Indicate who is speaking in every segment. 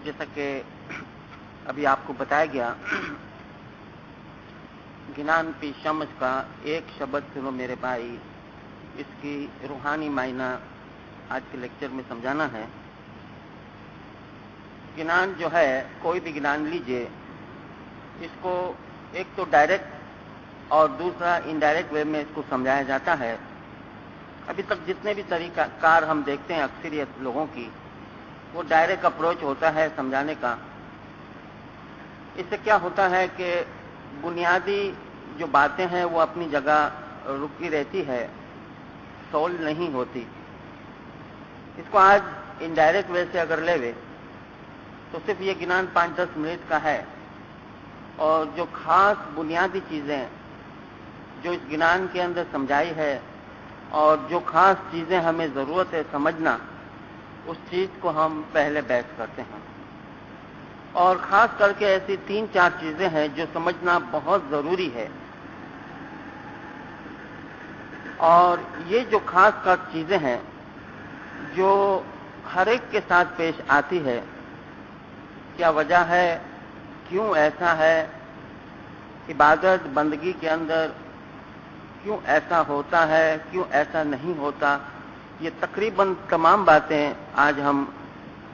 Speaker 1: जैसा कि अभी आपको बताया गया, ज्ञान की समझ का एक शब्द सुनो मेरे भाई, इसकी रूहानी मायना आज के लेक्चर में समझाना है। ज्ञान जो है, कोई भी ज्ञान लीजिए, इसको एक तो डायरेक्ट और दूसरा इनडायरेक्ट वे में इसको समझाया जाता है। अभी तक जितने भी तरीकाकार हम देखते हैं अक्सरियत लोगों की, वो डायरेक्ट अप्रोच होता है समझाने का। इससे क्या होता है कि बुनियादी जो बातें हैं वो अपनी जगह रुकी रहती है, सोल्व नहीं होती। इसको आज इनडायरेक्ट वे से अगर लेवे तो सिर्फ ये ज्ञान 5-10 मिनट का है, और जो खास बुनियादी चीजें जो इस ज्ञान के अंदर समझाई है और जो खास चीजें हमें जरूरत है समझना, उस चीज को हम पहले बहस करते हैं। और खास करके ऐसी 3-4 चीजें हैं जो समझना बहुत जरूरी है। और ये जो खास खास चीजें हैं जो हर एक के साथ पेश आती है, क्या वजह है, क्यों ऐसा है, इबादत बंदगी के अंदर क्यों ऐसा होता है, क्यों ऐसा नहीं होता, ये तकरीबन तमाम बातें आज हम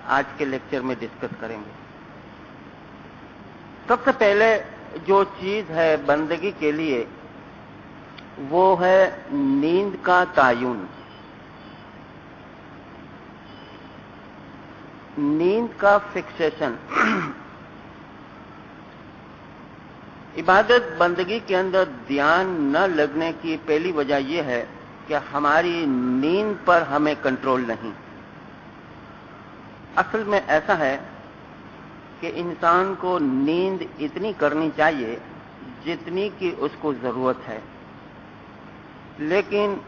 Speaker 1: आज के लेक्चर में डिस्कस करेंगे। सबसे पहले जो चीज है बंदगी के लिए, वो है नींद का तायुन, नींद का फिक्सेशन। इबादत बंदगी के अंदर ध्यान न लगने की पहली वजह यह है कि हमारी नींद पर हमें कंट्रोल नहीं। असल में ऐसा है कि इंसान को नींद इतनी करनी चाहिए जितनी की उसको जरूरत है, लेकिन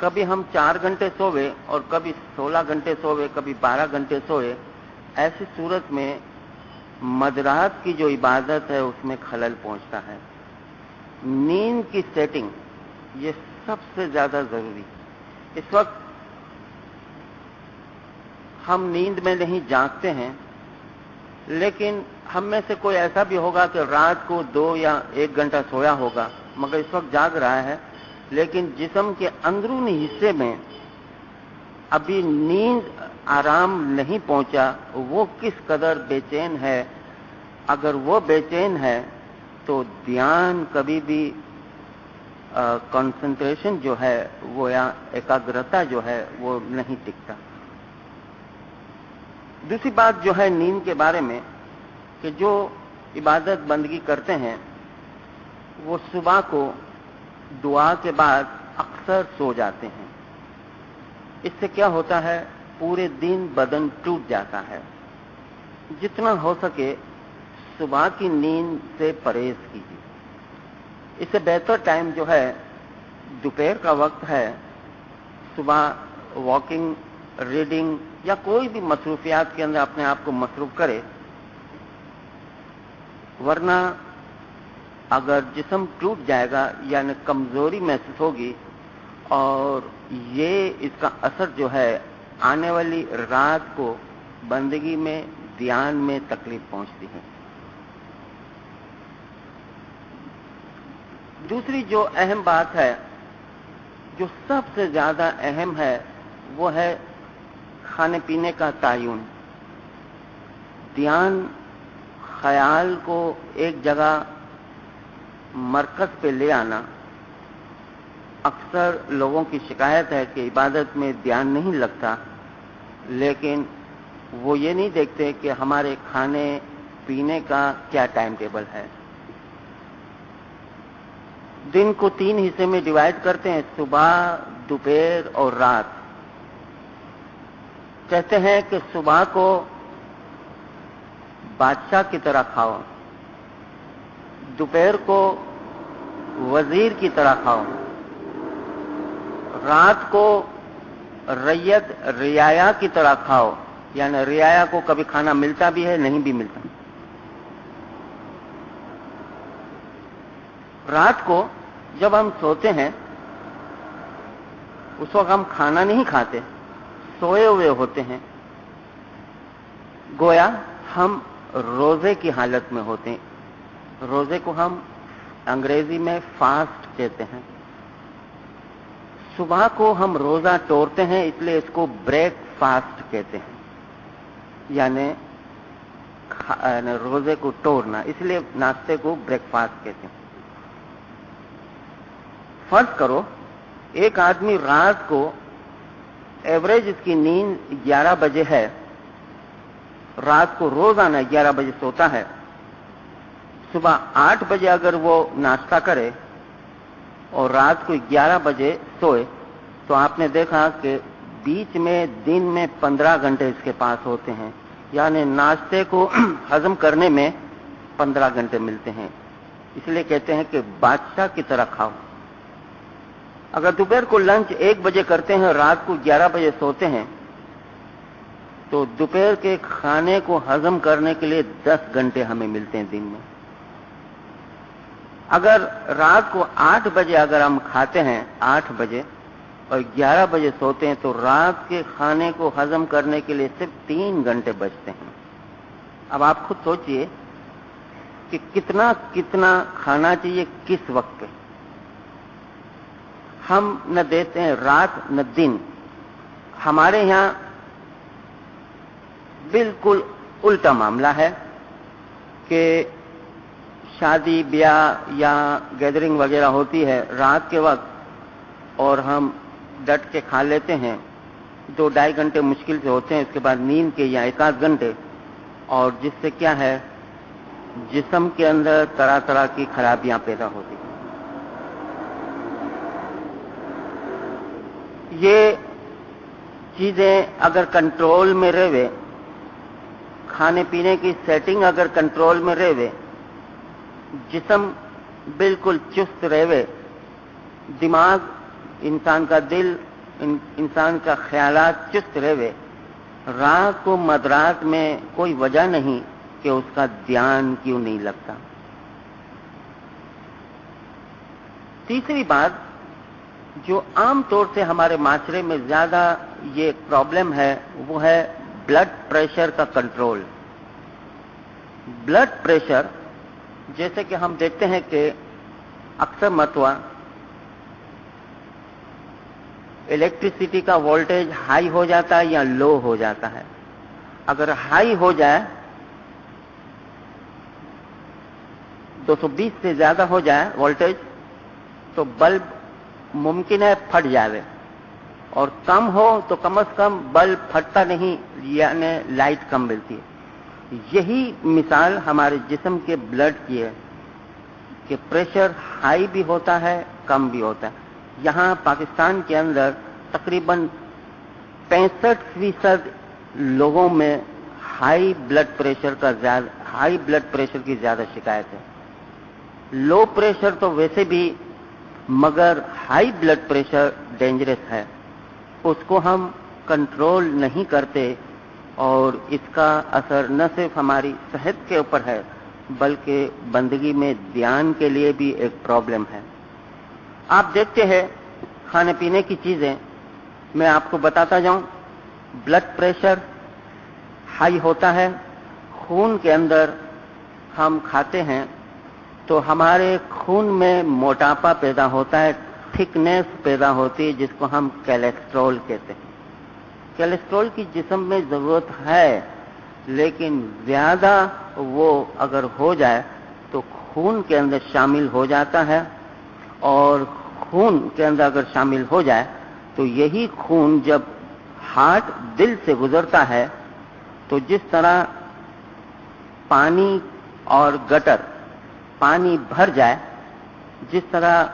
Speaker 1: कभी हम 4 घंटे सोवे और कभी 16 घंटे सोवे, कभी 12 घंटे सोए। ऐसी सूरत में मदरात की जो इबादत है उसमें खलल पहुंचता है। नींद की सेटिंग ये सबसे ज्यादा जरूरी। इस वक्त हम नींद में नहीं जागते हैं, लेकिन हम में से कोई ऐसा भी होगा कि रात को 2 या 1 घंटा सोया होगा मगर इस वक्त जाग रहा है, लेकिन जिस्म के अंदरूनी हिस्से में अभी नींद आराम नहीं पहुंचा। वो किस कदर बेचैन है। अगर वो बेचैन है तो ध्यान कभी भी कंसंट्रेशन जो है वो, या एकाग्रता जो है वो नहीं टिकता। दूसरी बात जो है नींद के बारे में, कि जो इबादत बंदगी करते हैं वो सुबह को दुआ के बाद अक्सर सो जाते हैं। इससे क्या होता है, पूरे दिन बदन टूट जाता है। जितना हो सके सुबह की नींद से परहेज कीजिए। इससे बेहतर टाइम जो है दोपहर का वक्त है। सुबह वॉकिंग, रीडिंग या कोई भी मसरूफियात के अंदर अपने आप को मसरूफ करे, वरना अगर जिस्म टूट जाएगा यानी कमजोरी महसूस होगी, और ये इसका असर जो है आने वाली रात को बंदगी में, ध्यान में तकलीफ पहुंचती है। दूसरी जो अहम बात है, जो सबसे ज्यादा अहम है, वो है खाने पीने का तायुन। ध्यान ख्याल को एक जगह मरकज पे ले आना। अक्सर लोगों की शिकायत है कि इबादत में ध्यान नहीं लगता, लेकिन वो ये नहीं देखते कि हमारे खाने पीने का क्या टाइम टेबल है। दिन को 3 हिस्से में डिवाइड करते हैं, सुबह, दोपहर और रात। कहते हैं कि सुबह को बादशाह की तरह खाओ, दोपहर को वजीर की तरह खाओ, रात को रैयत रियाया की तरह खाओ। यानी रियाया को कभी खाना मिलता भी है, नहीं भी मिलता। रात को जब हम सोते हैं उस वक्त हम खाना नहीं खाते, सोए हुए होते हैं। गोया हम रोजे की हालत में होते हैं। रोजे को हम अंग्रेजी में फास्ट कहते हैं। सुबह को हम रोजा तोड़ते हैं, इसलिए इसको ब्रेकफास्ट कहते हैं, यानी रोजे को तोड़ना, इसलिए नाश्ते को ब्रेकफास्ट कहते हैं। फर्ज करो एक आदमी रात को एवरेज इसकी नींद 11 बजे है, रात को रोजाना 11 बजे सोता है। सुबह 8 बजे अगर वो नाश्ता करे और रात को 11 बजे सोए, तो आपने देखा कि बीच में दिन में 15 घंटे इसके पास होते हैं, यानी नाश्ते को हजम करने में 15 घंटे मिलते हैं। इसलिए कहते हैं कि बादशाह की तरह खाओ। अगर दोपहर को लंच 1 बजे करते हैं, रात को 11 बजे सोते हैं, तो दोपहर के खाने को हजम करने के लिए 10 घंटे हमें मिलते हैं दिन में। अगर रात को 8 बजे अगर हम खाते हैं 8 बजे और 11 बजे सोते हैं, तो रात के खाने को हजम करने के लिए सिर्फ 3 घंटे बचते हैं। अब आप खुद सोचिए कि कितना कितना खाना चाहिए किस वक्त पे। हम न देते हैं रात न दिन। हमारे यहां बिल्कुल उल्टा मामला है कि शादी ब्याह या गैदरिंग वगैरह होती है रात के वक्त और हम डट के खा लेते हैं। 2-2.5 घंटे मुश्किल से होते हैं, उसके बाद नींद के या 1-8 घंटे, और जिससे क्या है जिस्म के अंदर तरह तरह की खराबियां पैदा होती हैं। ये चीजें अगर कंट्रोल में रहे, खाने पीने की सेटिंग अगर कंट्रोल में रहे, जिस्म बिल्कुल चुस्त रहे, दिमाग, इंसान का दिल, इंसान का ख्यालात चुस्त रहे, रात को मदरात में कोई वजह नहीं कि उसका ध्यान क्यों नहीं लगता। तीसरी बात जो आम तौर से हमारे माशरे में ज्यादा ये प्रॉब्लम है, वो है ब्लड प्रेशर का कंट्रोल। ब्लड प्रेशर, जैसे कि हम देखते हैं कि अक्सर मतवा इलेक्ट्रिसिटी का वोल्टेज हाई हो जाता है या लो हो जाता है। अगर हाई हो जाए, 220 से ज्यादा हो जाए वोल्टेज, तो बल्ब मुमकिन है फट जावे, और कम हो तो कम से कम बल्ब फटता नहीं, यानी लाइट कम मिलती है। यही मिसाल हमारे जिस्म के ब्लड की है कि प्रेशर हाई भी होता है, कम भी होता है। यहां पाकिस्तान के अंदर तकरीबन 65% लोगों में हाई ब्लड प्रेशर की ज्यादा शिकायत है। लो प्रेशर तो वैसे भी, मगर हाई ब्लड प्रेशर डेंजरस है, उसको हम कंट्रोल नहीं करते, और इसका असर न सिर्फ हमारी सेहत के ऊपर है बल्कि बंदगी में ध्यान के लिए भी एक प्रॉब्लम है। आप देखते हैं खाने पीने की चीजें, मैं आपको बताता जाऊं, ब्लड प्रेशर हाई होता है, खून के अंदर हम खाते हैं तो हमारे खून में मोटापा पैदा होता है, थिकनेस पैदा होती है, जिसको हम कोलेस्ट्रॉल कहते हैं। कोलेस्ट्रॉल की जिस्म में जरूरत है, लेकिन ज्यादा वो अगर हो जाए तो खून के अंदर शामिल हो जाता है, और खून के अंदर अगर शामिल हो जाए तो यही खून जब हार्ट दिल से गुजरता है, तो जिस तरह पानी और गटर, पानी भर जाए, जिस तरह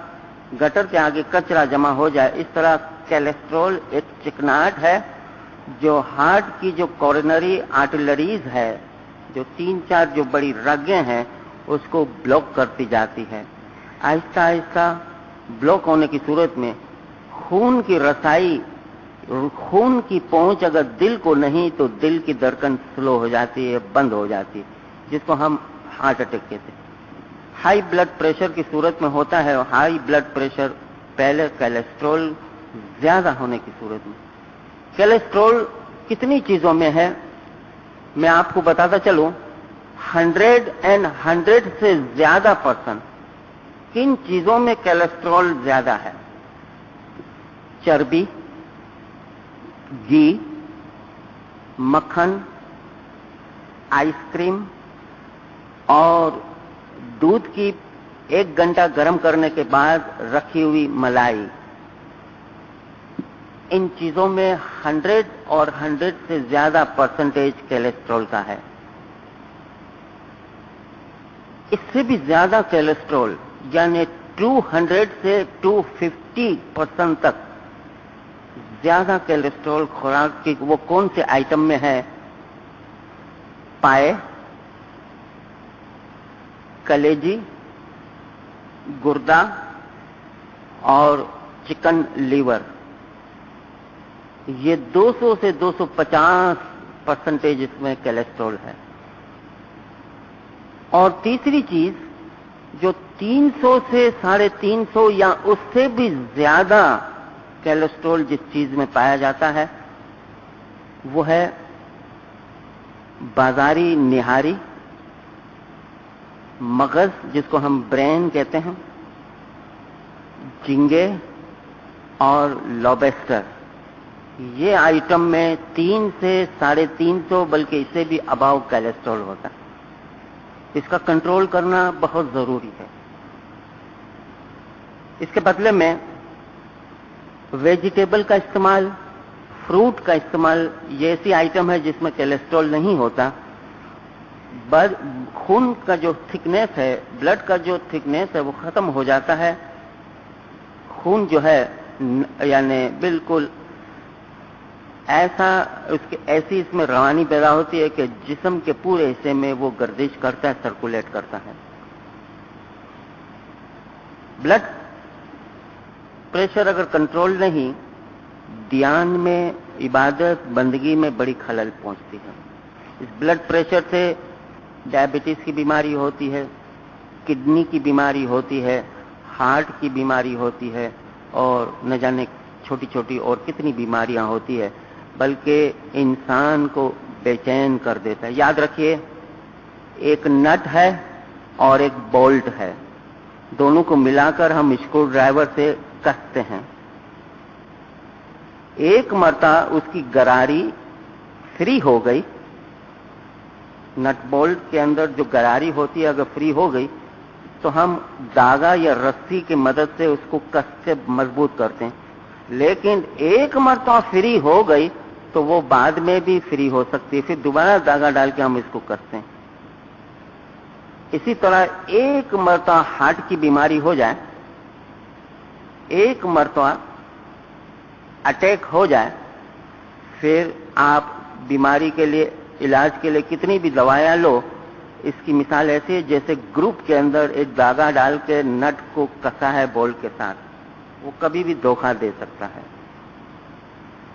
Speaker 1: गटर के आगे कचरा जमा हो जाए, इस तरह कोलेस्ट्रॉल एक चिकनाहट है जो हार्ट की जो कोरोनरी आर्टरीज है, जो 3-4 जो बड़ी रगें हैं, उसको ब्लॉक करती जाती है। आहिस्ता आहिस्ता ब्लॉक होने की सूरत में खून की रसाई, खून की पहुंच अगर दिल को नहीं तो दिल की धड़कन स्लो हो जाती है, बंद हो जाती है, जिसको हम हार्ट अटैक कहते हैं। हाई ब्लड प्रेशर की सूरत में होता है, हाई ब्लड प्रेशर पहले कोलेस्ट्रॉल ज्यादा होने की सूरत में। कोलेस्ट्रॉल कितनी चीजों में है, मैं आपको बताता चलूं, 100 से ज्यादा % किन चीजों में कोलेस्ट्रॉल ज्यादा है? चर्बी, घी, मक्खन, आइसक्रीम और दूध की 1 घंटा गर्म करने के बाद रखी हुई मलाई। इन चीजों में 100 से ज्यादा % कोलेस्ट्रॉल का है। इससे भी ज्यादा कोलेस्ट्रॉल यानी 200 से 250% तक ज्यादा कोलेस्ट्रॉल खुराक की वो कौन से आइटम में है? पाए, कलेजी, गुर्दा और चिकन लीवर। ये 200 से 250% इसमें कोलेस्ट्रॉल है। और तीसरी चीज जो 300 से 350 या उससे भी ज्यादा कोलेस्ट्रॉल जिस चीज में पाया जाता है वो है बाजारी निहारी, मगज जिसको हम ब्रेन कहते हैं, झींगे और लॉबस्टर। ये आइटम में 3 से 350 बल्कि इससे भी अबाव कोलेस्ट्रॉल होता है। इसका कंट्रोल करना बहुत जरूरी है। इसके बदले में वेजिटेबल का इस्तेमाल, फ्रूट का इस्तेमाल, ये ऐसी आइटम है जिसमें कोलेस्ट्रॉल नहीं होता। खून का जो थिकनेस है, ब्लड का जो थिकनेस है वो खत्म हो जाता है। खून जो है यानी बिल्कुल ऐसी इसमें रवानी पैदा होती है कि जिस्म के पूरे हिस्से में वो गर्दिश करता है, सर्कुलेट करता है। ब्लड प्रेशर अगर कंट्रोल नहीं, ध्यान में, इबादत, बंदगी में बड़ी खलल पहुंचती है। इस ब्लड प्रेशर से डायबिटीज की बीमारी होती है, किडनी की बीमारी होती है, हार्ट की बीमारी होती है और न जाने छोटी छोटी और कितनी बीमारियां होती है, बल्कि इंसान को बेचैन कर देता है। याद रखिए, एक नट है और एक बोल्ट है, दोनों को मिलाकर हम स्क्रू ड्राइवर से कसते हैं। एक मर्ता उसकी गरारी फ्री हो गई, नट बोल्ट के अंदर जो गरारी होती है अगर फ्री हो गई तो हम धागा या रस्सी की मदद से उसको कस के मजबूत करते हैं। लेकिन एक मर्तबा फ्री हो गई तो वो बाद में भी फ्री हो सकती है, फिर दोबारा धागा डाल के हम इसको कसते हैं। इसी तरह एक मर्तबा हार्ट की बीमारी हो जाए, एक मर्तबा अटैक हो जाए, फिर आप बीमारी के लिए, इलाज के लिए कितनी भी दवाइयां लो, इसकी मिसाल ऐसी है जैसे ग्रुप के अंदर एक धागा डाल के नट को कसा है बोल्ट के साथ, वो कभी भी धोखा दे सकता है।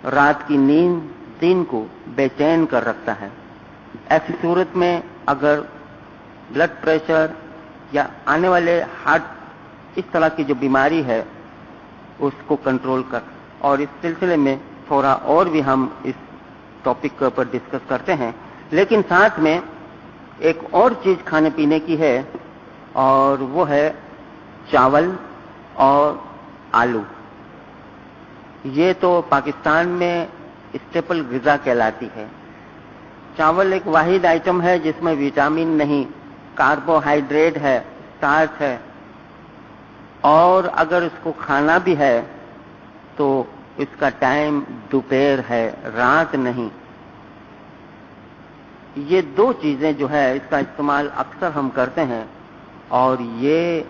Speaker 1: रात की नींद दिन को बेचैन कर रखता है। ऐसी सूरत में अगर ब्लड प्रेशर या आने वाले हार्ट इस तरह की जो बीमारी है उसको कंट्रोल कर, और इस सिलसिले में थोड़ा और भी हम इस टॉपिक के ऊपर डिस्कस करते हैं। लेकिन साथ में एक और चीज खाने पीने की है और वो है चावल और आलू। ये तो पाकिस्तान में स्टेपल ग़िज़ा कहलाती है। चावल एक वाहिद आइटम है जिसमें विटामिन नहीं, कार्बोहाइड्रेट है, स्टार्च है, और अगर इसको खाना भी है तो इसका टाइम दोपहर है, रात नहीं। ये दो चीजें जो है इसका इस्तेमाल अक्सर हम करते हैं और ये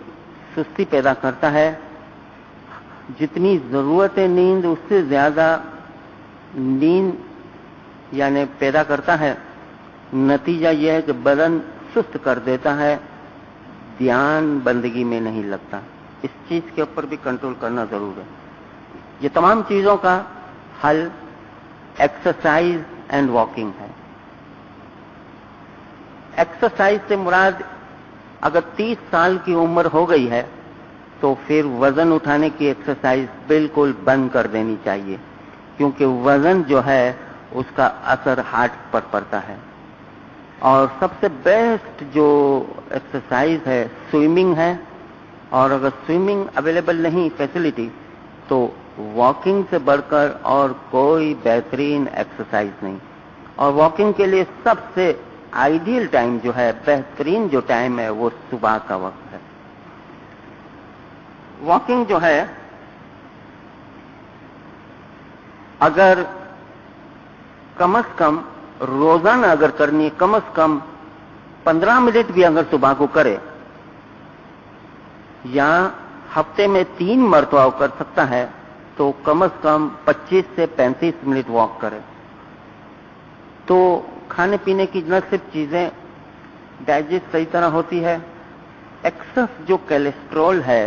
Speaker 1: सुस्ती पैदा करता है। जितनी जरूरत है नींद उससे ज्यादा नींद यानी पैदा करता है। नतीजा यह है कि बदन सुस्त कर देता है, ध्यान बंदगी में नहीं लगता। इस चीज के ऊपर भी कंट्रोल करना जरूर है। ये तमाम चीजों का हल एक्सरसाइज एंड वॉकिंग है। एक्सरसाइज से मुराद अगर 30 साल की उम्र हो गई है तो फिर वजन उठाने की एक्सरसाइज बिल्कुल बंद कर देनी चाहिए, क्योंकि वजन जो है उसका असर हार्ट पर पड़ता है। और सबसे बेस्ट जो एक्सरसाइज है स्विमिंग है, और अगर स्विमिंग अवेलेबल नहीं फैसिलिटी तो वॉकिंग से बढ़कर और कोई बेहतरीन एक्सरसाइज नहीं। और वॉकिंग के लिए सबसे आइडियल टाइम जो है, बेहतरीन जो टाइम है, वो सुबह का वक्त है। वॉकिंग जो है अगर कम से कम रोजाना अगर करनी है, कम से कम 15 मिनट भी अगर सुबह को करे, या हफ्ते में 3 मरतबा कर सकता है, तो कम से कम 25 से 35 मिनट वॉक करे। तो खाने पीने की न सिर्फ चीजें डाइजेस्ट सही तरह होती है, एक्सेस जो कोलेस्ट्रॉल है,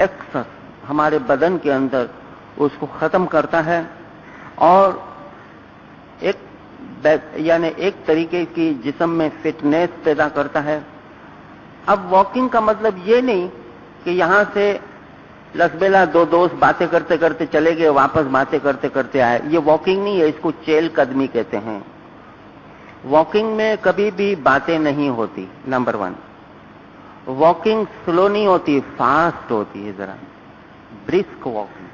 Speaker 1: एक्सेस हमारे बदन के अंदर उसको खत्म करता है, और एक तरीके की जिस्म में फिटनेस पैदा करता है। अब वॉकिंग का मतलब ये नहीं कि यहां से लसबेला 2 दोस्त बातें करते करते चले गए, वापस बातें करते करते आए, ये वॉकिंग नहीं है, इसको चहलकदमी कहते हैं। वॉकिंग में कभी भी बातें नहीं होती, नंबर 1। वॉकिंग स्लो नहीं होती, फास्ट होती है, जरा ब्रिस्क वॉकिंग।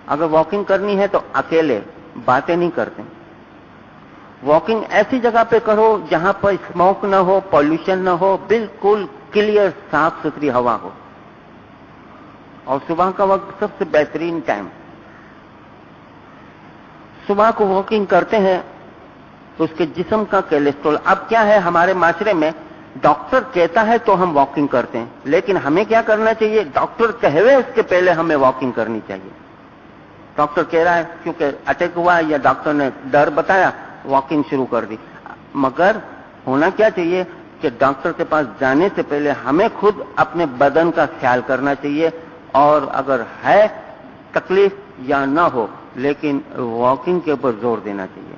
Speaker 1: अगर वॉकिंग करनी है तो अकेले, बातें नहीं करते। वॉकिंग ऐसी जगह पे करो जहां पर स्मोक ना हो, पॉल्यूशन ना हो, बिल्कुल क्लियर साफ सुथरी हवा हो। और सुबह का वक्त सबसे बेहतरीन टाइम। सुबह को वॉकिंग करते हैं तो उसके जिस्म का कोलेस्ट्रॉल, अब क्या है हमारे माशरे में, डॉक्टर कहता है तो हम वॉकिंग करते हैं, लेकिन हमें क्या करना चाहिए, डॉक्टर कहे उसके पहले हमें वॉकिंग करनी चाहिए। डॉक्टर कह रहा है क्योंकि अटैक हुआ या डॉक्टर ने डर बताया, वॉकिंग शुरू कर दी। मगर होना क्या चाहिए कि डॉक्टर के पास जाने से पहले हमें खुद अपने बदन का ख्याल करना चाहिए, और अगर है तकलीफ या ना हो, लेकिन वॉकिंग के ऊपर जोर देना चाहिए।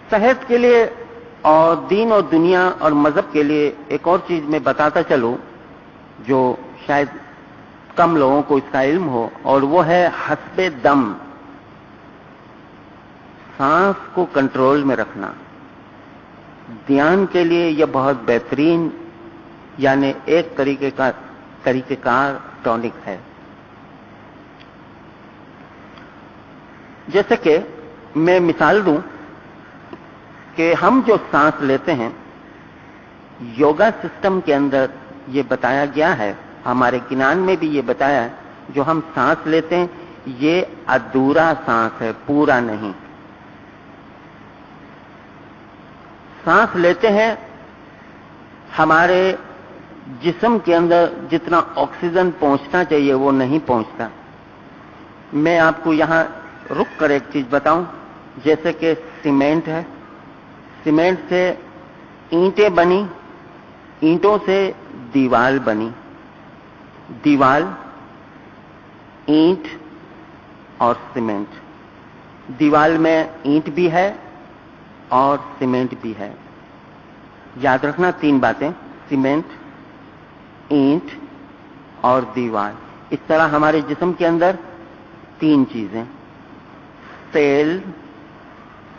Speaker 1: सेहत के लिए और दीन और दुनिया और मजहब के लिए एक और चीज मैं बताता चलूं जो शायद कम लोगों को इसका इल्म हो, और वो है हस्बे दम, सांस को कंट्रोल में रखना। ध्यान के लिए यह बहुत बेहतरीन यानी एक तरीकेकार टॉनिक है। जैसे कि मैं मिसाल दूं कि हम जो सांस लेते हैं, योगा सिस्टम के अंदर ये बताया गया है, हमारे ज्ञान में भी ये बताया है, जो हम सांस लेते हैं ये अधूरा सांस है, पूरा नहीं। सांस लेते हैं, हमारे जिस्म के अंदर जितना ऑक्सीजन पहुंचना चाहिए वो नहीं पहुंचता। मैं आपको यहां रुक कर एक चीज बताऊं, जैसे कि सीमेंट है, सीमेंट से ईंटें बनी, ईंटों से दीवार बनी, दीवार, ईंट और सीमेंट। दीवार में ईंट भी है और सीमेंट भी है। याद रखना 3 बातें, सीमेंट, ईंट और दीवार। इस तरह हमारे जिस्म के अंदर 3 चीजें, सेल,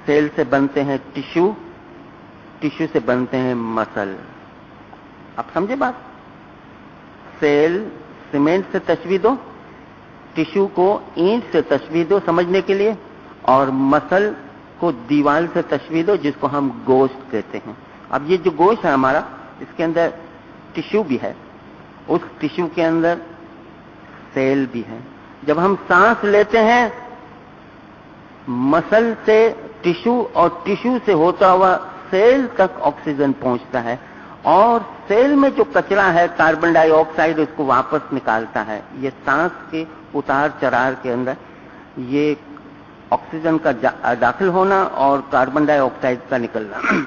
Speaker 1: सेल से बनते हैं टिश्यू, टिश्यू से बनते हैं मसल। आप समझे बात? सेल सीमेंट से तशबीह दो, टिश्यू को ईंट से तशबीह दो समझने के लिए, और मसल को दीवार से तशबीह दो जिसको हम गोश्त कहते हैं। अब ये जो गोश्त है हमारा, इसके अंदर टिश्यू भी है, उस टिश्यू के अंदर सेल भी है। जब हम सांस लेते हैं, मसल से टिश्यू और टिश्यू से होता हुआ सेल तक ऑक्सीजन पहुंचता है, और सेल में जो कचरा है कार्बन डाइऑक्साइड उसको वापस निकालता है। ये सांस के उतार चढ़ाव के अंदर ये ऑक्सीजन का दाखिल होना और कार्बन डाइऑक्साइड का निकलना।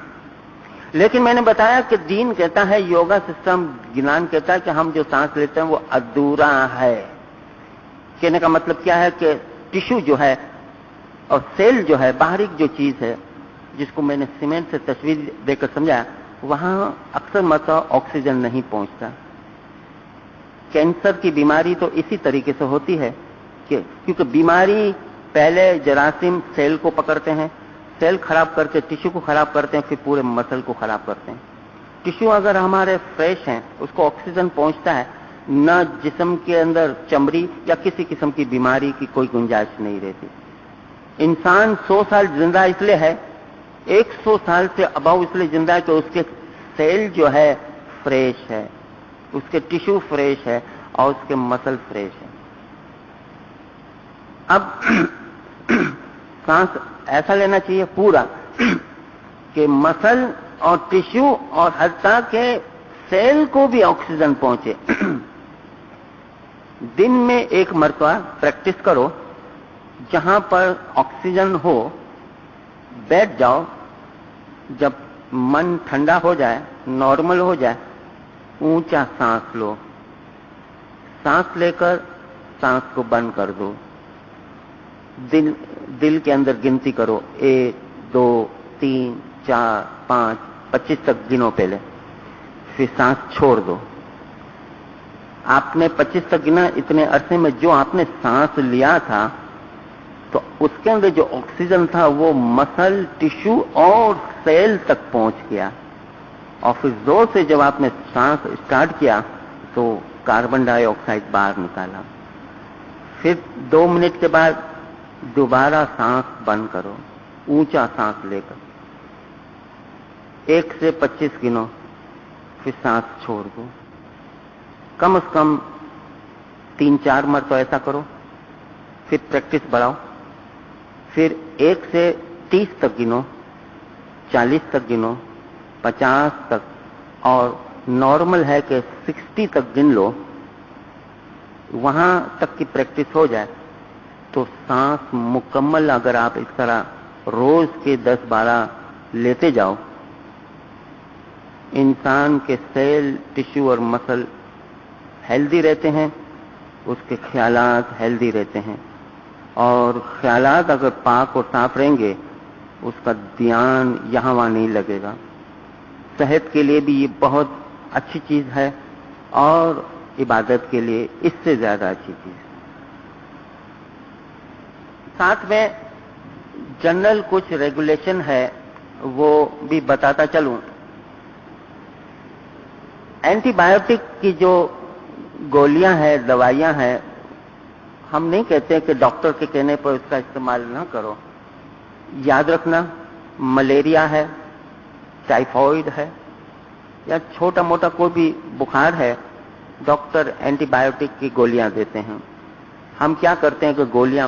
Speaker 1: लेकिन मैंने बताया कि दीन कहता है, योगा सिस्टम ज्ञान कहता है कि हम जो सांस लेते हैं वो अधूरा है। कहने का मतलब क्या है कि टिश्यू जो है और सेल जो है, बाहरी जो चीज है जिसको मैंने सीमेंट से तस्वीर देकर समझाया, वहां अक्सर मरतबा ऑक्सीजन नहीं पहुंचता। कैंसर की बीमारी तो इसी तरीके से होती है कि क्योंकि बीमारी पहले जरासीम सेल को पकड़ते हैं, सेल खराब करके टिश्यू को खराब करते हैं, फिर पूरे मसल को खराब करते हैं। टिश्यू अगर हमारे फ्रेश हैं, उसको ऑक्सीजन पहुंचता है, न जिस्म के अंदर चमड़ी या किसी किस्म की बीमारी की कोई गुंजाइश नहीं रहती। इंसान 100 साल जिंदा इसलिए है, 100 साल से अबाव इसलिए जिंदा है कि उसके सेल जो है फ्रेश है, उसके टिश्यू फ्रेश है और उसके मसल फ्रेश है। अब सांस ऐसा लेना चाहिए पूरा कि मसल और टिश्यू और हत्ता के सेल को भी ऑक्सीजन पहुंचे। दिन में एक मरतबा प्रैक्टिस करो, जहां पर ऑक्सीजन हो, बैठ जाओ, जब मन ठंडा हो जाए, नॉर्मल हो जाए, ऊंचा सांस लो, सांस लेकर सांस को बंद कर दो। दिल के अंदर गिनती करो, 1 2 3 4 5 25 तक गिनो पहले, फिर सांस छोड़ दो। आपने 25 तक गिना, इतने अरसे में जो आपने सांस लिया था तो उसके अंदर जो ऑक्सीजन था वो मसल, टिश्यू और सेल तक पहुंच गया, और फिर जोर से जब आपने सांस स्टार्ट किया तो कार्बन डाइऑक्साइड बाहर निकाला। फिर 2 मिनट के बाद दोबारा सांस बंद करो, ऊंचा सांस लेकर 1 से 25 गिनो, फिर सांस छोड़ दो। कम से कम 3-4 मर तो ऐसा करो, फिर प्रैक्टिस बढ़ाओ। फिर 1 से 30 तक गिनो, 40 तक गिनो, 50 तक, और नॉर्मल है कि 60 तक गिन लो। वहां तक की प्रैक्टिस हो जाए तो सांस मुकम्मल अगर आप इस तरह रोज के 10-12 लेते जाओ, इंसान के सेल, टिश्यू और मसल हेल्दी रहते हैं, उसके ख्यालात हेल्दी रहते हैं, और ख्यालात अगर पाक और साफ रहेंगे, उसका ध्यान यहाँ वहां नहीं लगेगा। सेहत के लिए भी ये बहुत अच्छी चीज है, और इबादत के लिए इससे ज्यादा अच्छी चीज। साथ में जनरल कुछ रेगुलेशन है, वो भी बताता चलूं। एंटीबायोटिक की जो गोलियां हैं, दवाइयां हैं, हम नहीं कहते कि डॉक्टर के कहने पर उसका इस्तेमाल ना करो। याद रखना, मलेरिया है, टाइफाइड है, या छोटा मोटा कोई भी बुखार है, डॉक्टर एंटीबायोटिक की गोलियां देते हैं। हम क्या करते हैं कि गोलियां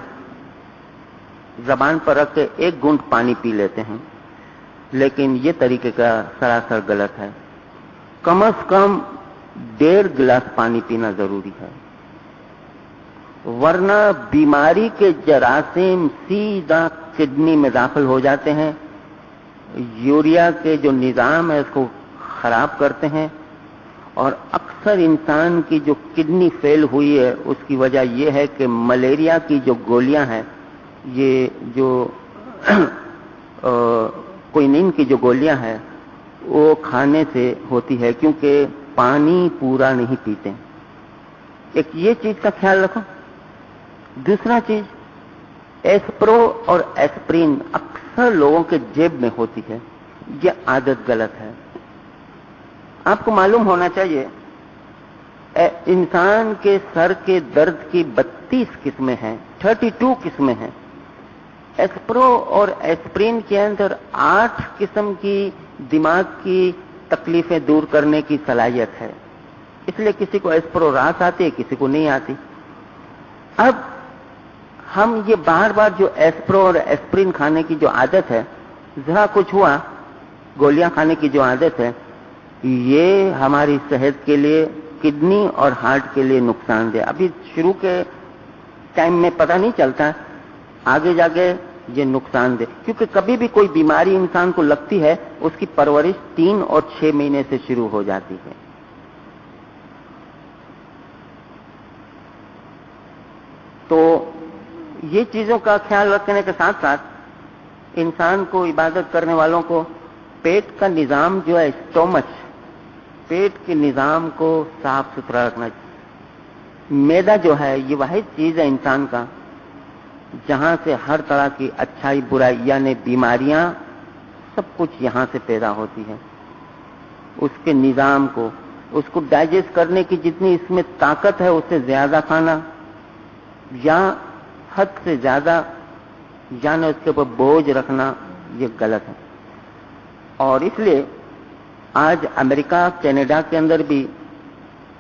Speaker 1: जबान पर रख के 1 घूंट पानी पी लेते हैं, लेकिन ये तरीके का सरासर गलत है। कम से कम 1.5 गिलास पानी पीना जरूरी है, वरना बीमारी के जरासीम सीधा किडनी में दाखिल हो जाते हैं, यूरिया के जो निजाम है उसको खराब करते हैं, और अक्सर इंसान की जो किडनी फेल हुई है उसकी वजह यह है कि मलेरिया की जो गोलियां हैं, ये जो क्विनिन की जो गोलियां हैं वो खाने से होती है, क्योंकि पानी पूरा नहीं पीते। एक ये चीज का ख्याल रखो। दूसरा चीज, एस्प्रो और एस्प्रिन अक्सर लोगों के जेब में होती है, ये आदत गलत है। आपको मालूम होना चाहिए, इंसान के सर के दर्द की 32 किस्में हैं, 32 किस्में हैं। एस्प्रो और एस्प्रिन के अंदर 8 किस्म की दिमाग की तकलीफें दूर करने की सलाहियत है, इसलिए किसी को एस्प्रो रास आती है, किसी को नहीं आती। अब हम ये बार बार जो एस्प्रो और एस्प्रिन खाने की जो आदत है, जरा कुछ हुआ गोलियां खाने की जो आदत है, ये हमारी सेहत के लिए, किडनी और हार्ट के लिए नुकसानदेह। अभी शुरू के टाइम में पता नहीं चलता, आगे जाके ये नुकसानदेह, क्योंकि कभी भी कोई बीमारी इंसान को लगती है, उसकी परवरिश 3 और 6 महीने से शुरू हो जाती है। तो ये चीजों का ख्याल रखने के साथ साथ इंसान को, इबादत करने वालों को, पेट का निजाम जो है, स्टोमच, पेट के निजाम को साफ सुथरा रखना चाहिए। मैदा जो है, ये वाहिद चीज है इंसान का जहां से हर तरह की अच्छाई बुराई यानी बीमारियां सब कुछ यहां से पैदा होती है। उसके निजाम को, उसको डाइजेस्ट करने की जितनी इसमें ताकत है उससे ज्यादा खाना या हद से ज्यादा यानी उसके ऊपर बोझ रखना ये गलत है। और इसलिए आज अमेरिका कनाडा के अंदर भी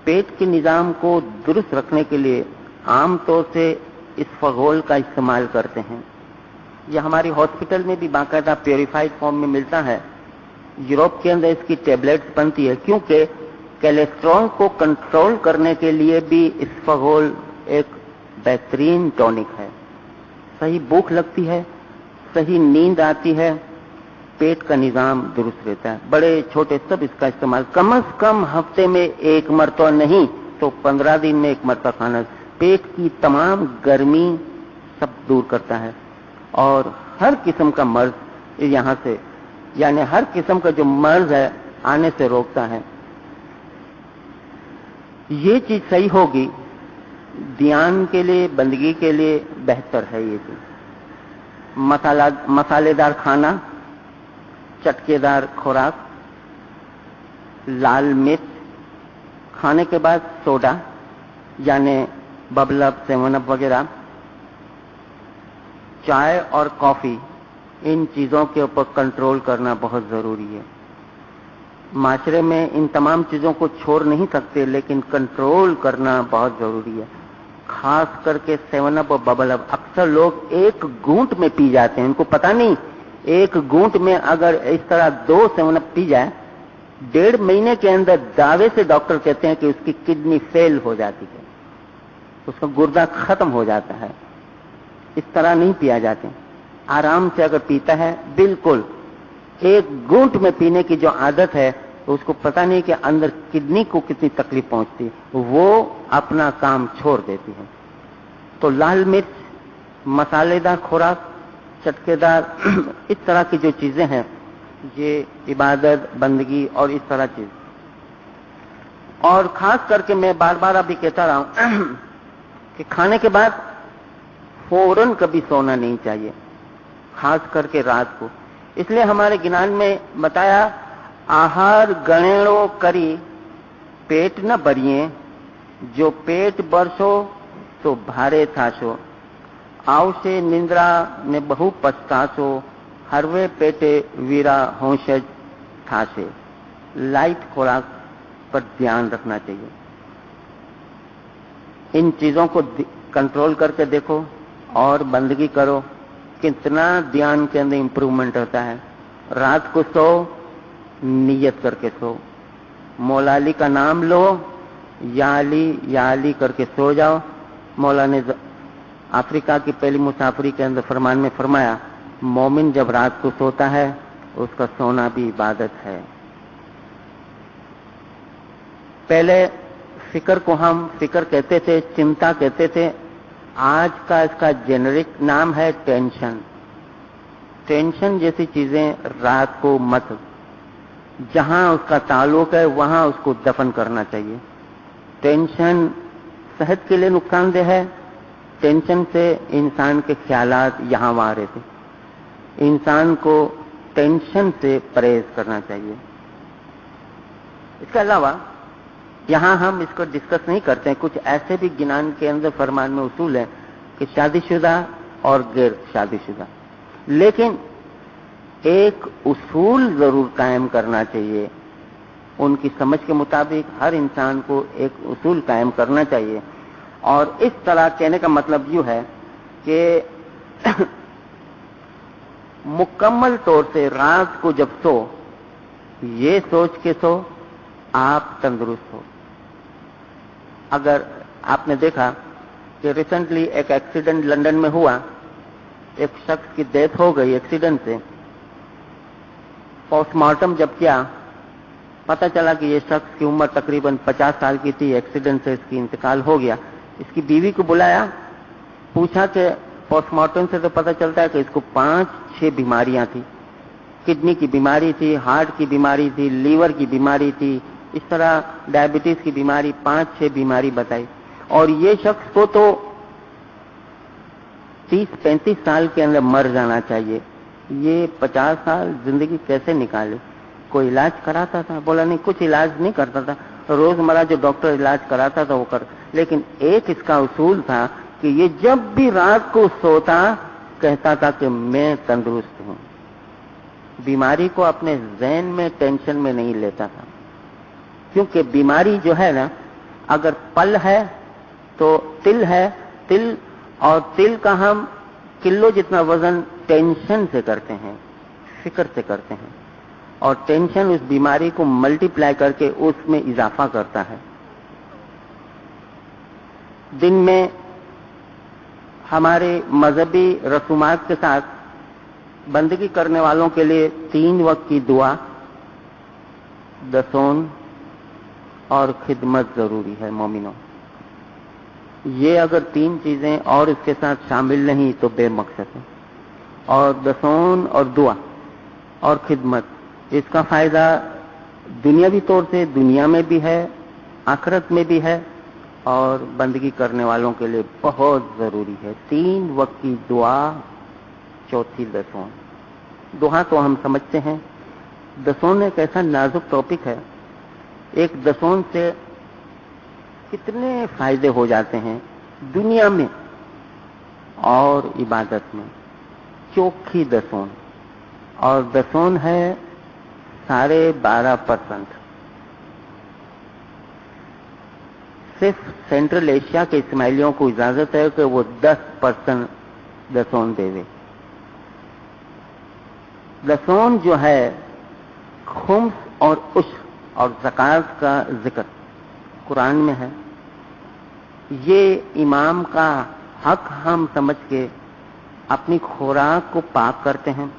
Speaker 1: पेट के निजाम को दुरुस्त रखने के लिए आमतौर से इसफगोल का इस्तेमाल करते हैं। यह हमारी हॉस्पिटल में भी बाकायदा प्योरीफाइड फॉर्म में मिलता है। यूरोप के अंदर इसकी टेबलेट्स बनती है क्योंकि कोलेस्ट्रॉल को कंट्रोल करने के लिए भी इसफगोल एक बेहतरीन टॉनिक है। सही भूख लगती है, सही नींद आती है, पेट का निजाम दुरुस्त रहता है। बड़े छोटे सब इसका इस्तेमाल कम से कम हफ्ते में एक मरतबा नहीं तो 15 दिन में एक मरतबा खाना पेट की तमाम गर्मी सब दूर करता है और हर किस्म का मर्ज यहां से यानी हर किस्म का जो मर्ज है आने से रोकता है। ये चीज सही होगी, ध्यान के लिए, बंदगी के लिए बेहतर है। ये चीज मसालेदार खाना, चटकेदार खुराक, लाल मिर्च, खाने के बाद सोडा यानी बबलअप, सेवनअप वगैरह, चाय और कॉफी, इन चीजों के ऊपर कंट्रोल करना बहुत जरूरी है। माशरे में इन तमाम चीजों को छोड़ नहीं सकते लेकिन कंट्रोल करना बहुत जरूरी है। खास करके सेवनअप और बबलअप अक्सर लोग एक घूंट में पी जाते हैं, उनको पता नहीं एक घूंट में अगर इस तरह 2 सेवनअप पी जाए 1.5 महीने के अंदर दावे से डॉक्टर कहते हैं कि उसकी किडनी फेल हो जाती है, उसका गुर्दा खत्म हो जाता है। इस तरह नहीं पिया जाते। आराम से अगर पीता है, बिल्कुल एक घूंट में पीने की जो आदत है तो उसको पता नहीं कि अंदर किडनी को कितनी तकलीफ पहुंचती है, वो अपना काम छोड़ देती है। तो लाल मिर्च, मसालेदार खुराक, चटकेदार इस तरह की जो चीजें हैं ये इबादत, बंदगी और इस तरह चीज। और खास करके मैं बार बार अभी कहता रहा हूं कि खाने के बाद फौरन कभी सोना नहीं चाहिए, खास करके रात को। इसलिए हमारे ज्ञान में बताया, आहार गणेणो करी पेट न भरिए, जो पेट बरसो तो भारे थाशो, आवशे निंद्रा ने बहु पछताशो, हरवे पेटे वीरा होशज थाशे। लाइट खुराक पर ध्यान रखना चाहिए। इन चीजों को कंट्रोल करके देखो और बंदगी करो, कितना ध्यान के अंदर इंप्रूवमेंट होता है। रात को सो, नियत करके सो, मौला अली का नाम लो, या अली करके सो जाओ। मौला ने अफ्रीका की पहली मुसाफरी के अंदर फरमान में फरमाया, मोमिन जब रात को सोता है उसका सोना भी इबादत है। पहले फिक्र को हम फिक्र कहते थे, चिंता कहते थे, आज का इसका जेनेरिक नाम है टेंशन। टेंशन जैसी चीजें रात को मत, जहां उसका ताल्लुक है वहां उसको दफन करना चाहिए। टेंशन सेहत के लिए नुकसानदेह है। टेंशन से इंसान के ख्यालात यहां वहां रहते। इंसान को टेंशन से परहेज करना चाहिए। इसके अलावा यहां हम इसको डिस्कस नहीं करते हैं। कुछ ऐसे भी ज्ञान के अंदर फरमान में उसूल है कि शादीशुदा और गैर शादीशुदा, लेकिन एक उसूल जरूर कायम करना चाहिए। उनकी समझ के मुताबिक हर इंसान को एक उसूल कायम करना चाहिए। और इस तरह कहने का मतलब यूं है कि मुकम्मल तौर से रात को जब सो, ये सोच के सो आप तंदुरुस्त हो। अगर आपने देखा कि रिसेंटली एक एक्सीडेंट लंदन में हुआ, एक शख्स की डेथ हो गई एक्सीडेंट से। पोस्टमार्टम जब किया पता चला कि ये शख्स की उम्र तकरीबन 50 साल की थी, एक्सीडेंट से इसकी इंतकाल हो गया। इसकी बीवी को बुलाया, पूछा कि पोस्टमार्टम से तो पता चलता है कि इसको 5-6 बीमारियां थी। किडनी की बीमारी थी, हार्ट की बीमारी थी, लीवर की बीमारी थी, इस तरह डायबिटीज की बीमारी, 5-6 बीमारी बताई। और ये शख्स को तो 30-35 साल के अंदर मर जाना चाहिए, ये 50 साल जिंदगी कैसे निकाले? कोई इलाज कराता था? बोला नहीं, कुछ इलाज नहीं करता था, रोजमर्रा जो डॉक्टर इलाज कराता था वो कर, लेकिन एक इसका उसूल था कि ये जब भी रात को सोता कहता था कि मैं तंदुरुस्त हूं। बीमारी को अपने ज़हन में, टेंशन में नहीं लेता था, क्योंकि बीमारी जो है ना, अगर पल है तो तिल है, तिल, और तिल का हम किलो जितना वजन टेंशन से करते हैं, फिक्र से करते हैं, और टेंशन उस बीमारी को मल्टीप्लाई करके उसमें इजाफा करता है। दिन में हमारे मजहबी रसूमात के साथ बंदगी करने वालों के लिए 3 वक्त की दुआ, दसोन और खिदमत जरूरी है मोमिनों। ये अगर 3 चीजें और इसके साथ शामिल नहीं तो बेमकसद है। और दसोन और दुआ और खिदमत, इसका फायदा दुनियावी तौर से दुनिया में भी है, आखिरत में भी है, और बंदगी करने वालों के लिए बहुत जरूरी है। 3 वक्त की दुआ, चौथी दसोन। दुआ तो हम समझते हैं, दसोन एक ऐसा नाजुक टॉपिक है। एक दसोन से कितने फायदे हो जाते हैं दुनिया में और इबादत में। चौखी दसोन, और दसोन है 12.5%। सिर्फ सेंट्रल एशिया के इस्माइलियों को इजाजत है कि वो 10% दसोन देवे। दसोन जो है, खुम्स और उश्र और ज़कात का जिक्र कुरान में है। ये इमाम का हक हम समझ के अपनी खुराक को पाक करते हैं,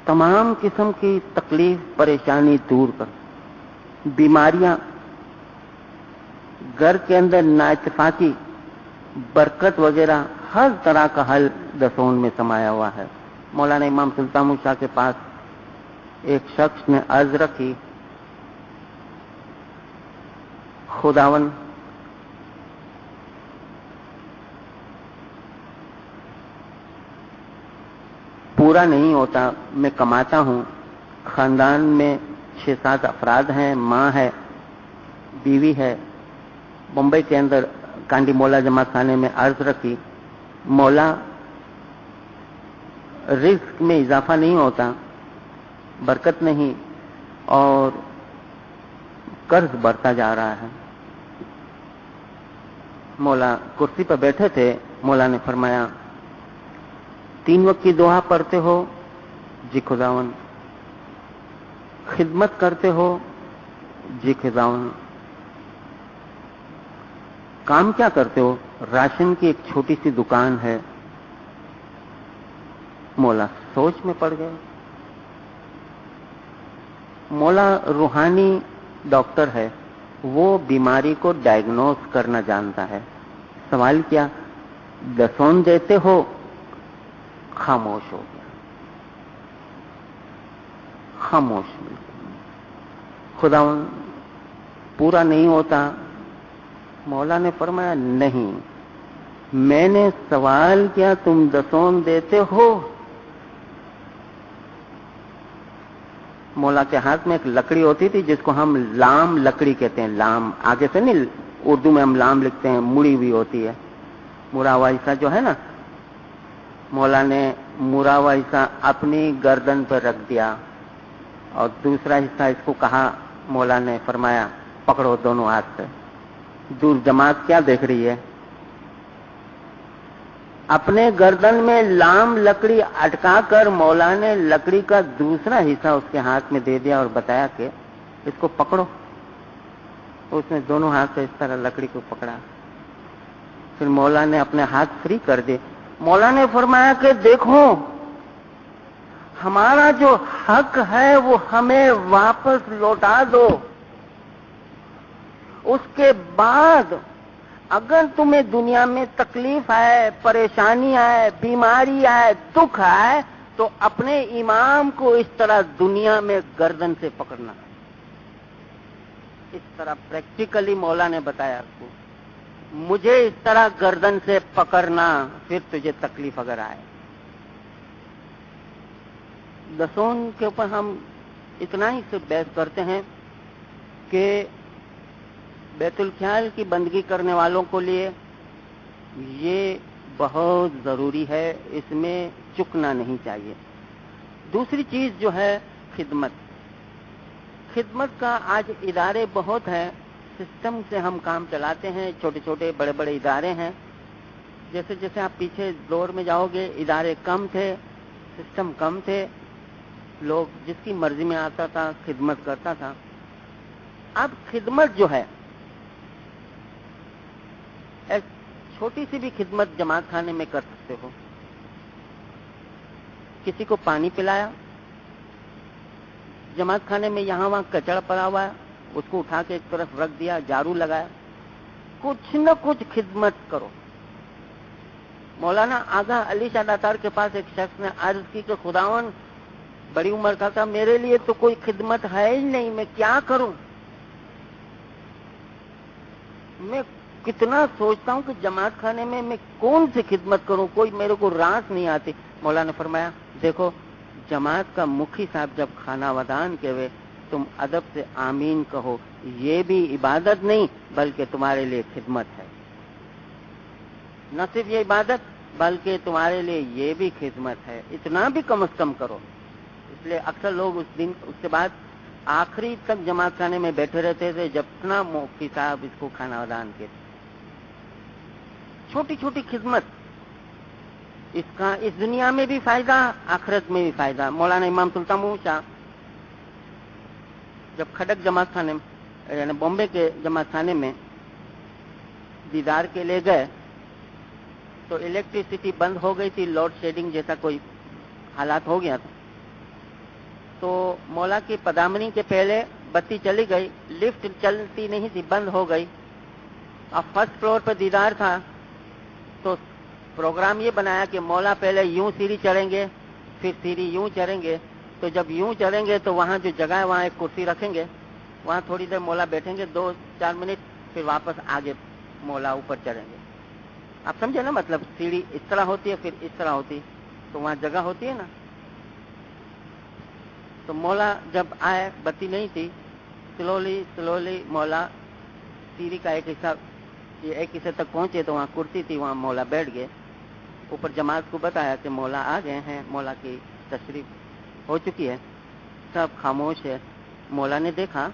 Speaker 1: तमाम किस्म की तकलीफ परेशानी दूर कर, बीमारियां, घर के अंदर नाइतफाकी, बरकत वगैरह हर तरह का हल दसोन में समाया हुआ है। मौलाना इमाम सुल्तान शाह के पास एक शख्स ने अर्ज रखी, खुदावन पूरा नहीं होता, मैं कमाता हूं, खानदान में 6-7 अफराद हैं, माँ है, बीवी है। मुंबई के अंदर कांडी मौला जमात खाने में अर्ज रखी, मौला रिस्क में इजाफा नहीं होता, बरकत नहीं, और कर्ज बढ़ता जा रहा है। मौला कुर्सी पर बैठे थे, मौला ने फरमाया, 3 वक्त की दुआ पढ़ते हो? जी खुदावन। खिदमत करते हो? जी खुदावन। काम क्या करते हो? राशन की एक छोटी सी दुकान है। मौला सोच में पड़ गए। मौला रूहानी डॉक्टर है, वो बीमारी को डायग्नोस करना जानता है। सवाल क्या? दसोन देते हो? खामोश हो गया, खामोश। खुदावन पूरा नहीं होता? मौला ने फरमाया, नहीं, मैंने सवाल किया तुम दसोन देते हो? मौला के हाथ में एक लकड़ी होती थी जिसको हम लाम लकड़ी कहते हैं। लाम, आगे से नहीं, उर्दू में हम लाम लिखते हैं, मुड़ी हुई होती है, मुड़ा हुआ हिस्सा जो है ना। मौला ने मुड़ा हुआ हिस्सा अपनी गर्दन पर रख दिया और दूसरा हिस्सा इसको कहा। मौला ने फरमाया, पकड़ो दोनों हाथ से। दूर जमात क्या देख रही है? अपने गर्दन में लाम लकड़ी अटका कर मौला ने लकड़ी का दूसरा हिस्सा उसके हाथ में दे दिया और बताया कि इसको पकड़ो। उसने दोनों हाथ से इस तरह लकड़ी को पकड़ा। फिर मौला ने अपने हाथ फ्री कर दिए। मौला ने फरमाया कि देखो, हमारा जो हक है वो हमें वापस लौटा दो। उसके बाद अगर तुम्हें दुनिया में तकलीफ आए, परेशानी आए, बीमारी आए, दुख आए, तो अपने इमाम को इस तरह दुनिया में गर्दन से पकड़ना। इस तरह प्रैक्टिकली मौला ने बताया आपको। مجھے اس طرح گردن سے پکڑنا پھر تجھے تکلیف اگر آئے. دسون کے اوپر ہم اتنا ہی صرف بحث کرتے ہیں کہ بیت الخیال کی بندگی کرنے والوں کو لیے یہ بہت ضروری ہے، اس میں چکنا نہیں چاہیے. دوسری چیز جو ہے خدمت کا آج ادارے بہت ہیں، سسٹم سے ہم کام چلاتے ہیں، چھوٹے چھوٹے بڑے بڑے ادارے ہیں. جیسے جیسے آپ پیچھے دور میں جاؤ گے ادارے کم تھے، سسٹم کم تھے، لوگ جس کی مرضی میں آتا تھا خدمت کرتا تھا. اب خدمت جو ہے ایک چھوٹی سی بھی خدمت جماعت خانے میں کر سکتے ہو. کسی کو پانی پلایا، جماعت خانے میں یہاں وہاں کچڑا پڑا ہوا ہے، اس کو اٹھا کے ایک طرف رکھ دیا، جھاڑو لگایا، کچھ نہ کچھ خدمت کرو. مولانا آغا علی شاہ داتار کے پاس ایک شخص نے عرض کی کہ خداوند بڑی عمر کا تھا، میرے لیے تو کوئی خدمت ہے ہی نہیں، میں کیا کروں؟ میں کتنا سوچتا ہوں کہ جماعت خانے میں کون سی خدمت کروں، کوئی میرے کو راس نہیں آتی. مولانا نے فرمایا دیکھو جماعت کا مکھی صاحب جب کھانا ودان کے ہوئے تم ادب سے آمین کہو، یہ بھی عبادت نہیں بلکہ تمہارے لیے خدمت ہے. نہ صرف یہ عبادت بلکہ تمہارے لیے یہ بھی خدمت ہے، اتنا بھی کم از کم کرو. اس لیے اکثر لوگ اس کے بعد آخری تک جماعت خانے میں بیٹھے رہتے تھے جب اتنا مفتی صاحب اس کو کھانا ودان کے. چھوٹی چھوٹی خدمت، اس کا اس دنیا میں بھی فائدہ، آخرت میں بھی فائدہ. مولانا امام سلطان محمود شاہ جب کھڈک جماعت خانے یعنی بامبے کے جماعت خانے میں دیدار کے لے گئے تو الیکٹریسٹی بند ہو گئی تھی، لوڈ شیڈنگ جیسا کوئی حالات ہو گیا تھا. تو مولا کی پدامنی کے پہلے بتی چلی گئی، لفٹ چلتی نہیں تھی، بند ہو گئی. اب فرسٹ فلور پہ دیدار تھا تو پروگرام یہ بنایا کہ مولا پہلے یوں سیڑھی چڑھیں گے، پھر سیڑھی یوں چڑھیں گے. تو جب یوں چڑھیں گے تو وہاں جو جگہ ہے وہاں ایک کرسی رکھیں گے، وہاں تھوڑی دیر مولا بیٹھیں گے 2-4 منٹ، پھر واپس آگے مولا اوپر چڑھیں گے. آپ سمجھے نا، مطلب سیڑھی اس طرح ہوتی ہے پھر اس طرح ہوتی ہے تو وہاں جگہ ہوتی ہے نا. تو مولا جب آئے بتی نہیں تھی، سلولی مولا سیڑھی کا ایک حصہ تک پہنچے تو وہاں کرسی تھی، وہاں مولا بیٹھ گئے. اوپر جماعت کو بتایا کہ مولا آ گئے ہیں، مولا کی تشریف ہو چکی ہے. سب خاموش ہے. مولا نے دیکھا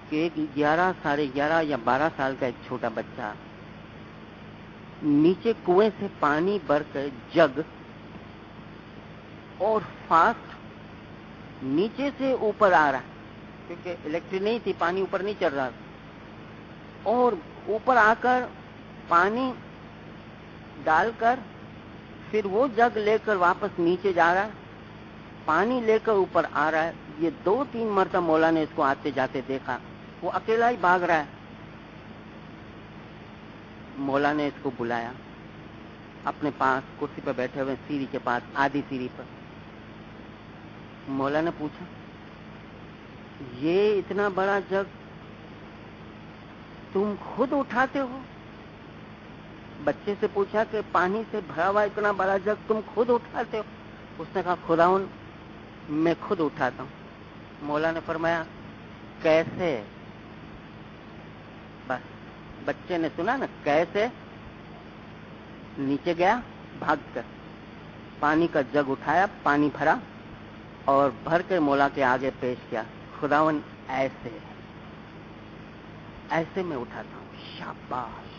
Speaker 1: کہ ایک 11 یا 12 سال کا ایک چھوٹا بچہ نیچے کنویں سے پانی بھر کر جگ اور فاسٹ نیچے سے اوپر آ رہا ہے، کیونکہ الیکٹرک نہیں تھی، پانی اوپر نہیں چڑھ رہا، اور اوپر آ کر پانی ڈال کر پھر وہ جگ لے کر واپس نیچے جا رہا ہے، پانی لے کر اوپر آ رہا ہے. یہ 2-3 مرتبہ مولا نے اس کو آتے جاتے دیکھا، وہ اکیلا ہی بھاگ رہا ہے. مولا نے اس کو بلایا اپنے پاس، کرسی پہ بیٹھے ہوئے سیڑھی کے پاس، آدھی سیڑھی پر. مولا نے پوچھا یہ اتنا بڑا جگ تم خود اٹھاتے ہو؟ بچے سے پوچھا کہ پانی سے بھرا ہوا اتنا بڑا جگ تم خود اٹھاتے ہو؟ اس نے کہا خداوند میں خود اٹھاتا ہوں. مولا نے فرمایا کیسے؟ بس بچے نے سنا نا کیسے، نیچے گیا بھاگ کر، پانی کا جگ اٹھایا، پانی بھرا اور بھر کے مولا کے آگے پیش کیا. خداوند ایسے میں اٹھاتا ہوں. شاباش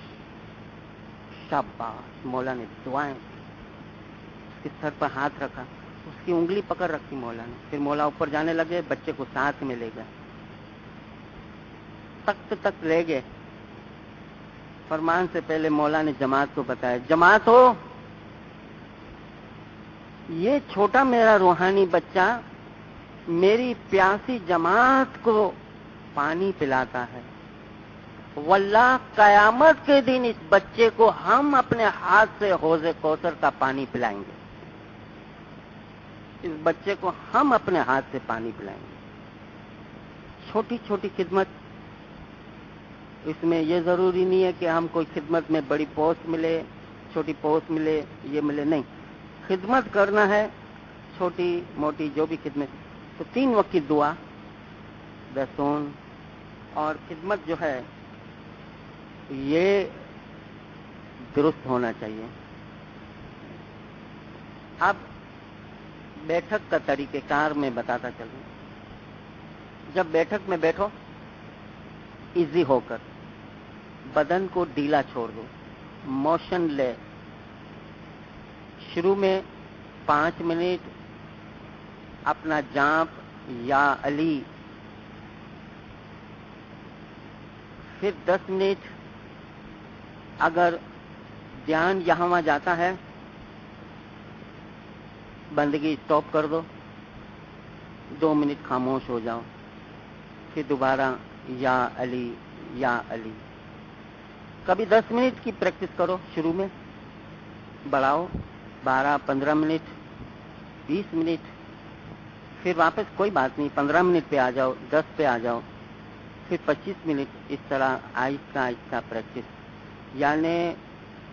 Speaker 1: شاباش. مولا نے دعائیں، اس کے سر پر ہاتھ رکھا، اس کی انگلی پکڑ رکھی مولا نے. پھر مولا اوپر جانے لگے، بچے کو ساتھ میں لے گئے، تخت تک لے گئے. فرمان سے پہلے مولا نے جماعت کو بتایا، جماعت ہو، یہ چھوٹا میرا روحانی بچہ میری پیاسی جماعت کو پانی پلاتا ہے، واللہ قیامت کے دن اس بچے کو ہم اپنے ہاتھ سے حوض کوثر کا پانی پلائیں گے. اس بچے کو ہم اپنے ہاتھ سے پانی پلائیں گے. چھوٹی چھوٹی خدمت اس میں یہ ضروری نہیں ہے کہ ہم کوئی خدمت میں بڑی پوسٹ ملے، چھوٹی پوسٹ ملے، یہ ملے، نہیں، خدمت کرنا ہے، چھوٹی موٹی جو بھی خدمت، تو 3 وقت کی دعا، دستون اور خدمت جو ہے یہ درست ہونا چاہیے۔ اب بیٹھک کا طریقہ کار میں بتاتا چلوں۔ جب بیٹھک میں بیٹھو، ایزی ہو کر بدن کو ڈھیلا چھوڑ دو، موشن لے۔ شروع میں 5 منٹ اپنا جانپ یا علی، پھر 10 منٹ اگر دھیان یہاں وہاں جاتا ہے، بندگی سٹاپ کر دو، 2 منٹ خاموش ہو جاؤ، پھر دوبارہ یا علی یا علی۔ کبھی 10 منٹ کی پریکٹس کرو، شروع میں بڑھاؤ، 12 15 منٹ، 20 منٹ، پھر واپس کوئی بات نہیں، 15 منٹ پہ آ جاؤ، 10 پہ آ جاؤ، پھر 25 منٹ، اس طرح آہستہ آہستہ پریکٹس، یعنی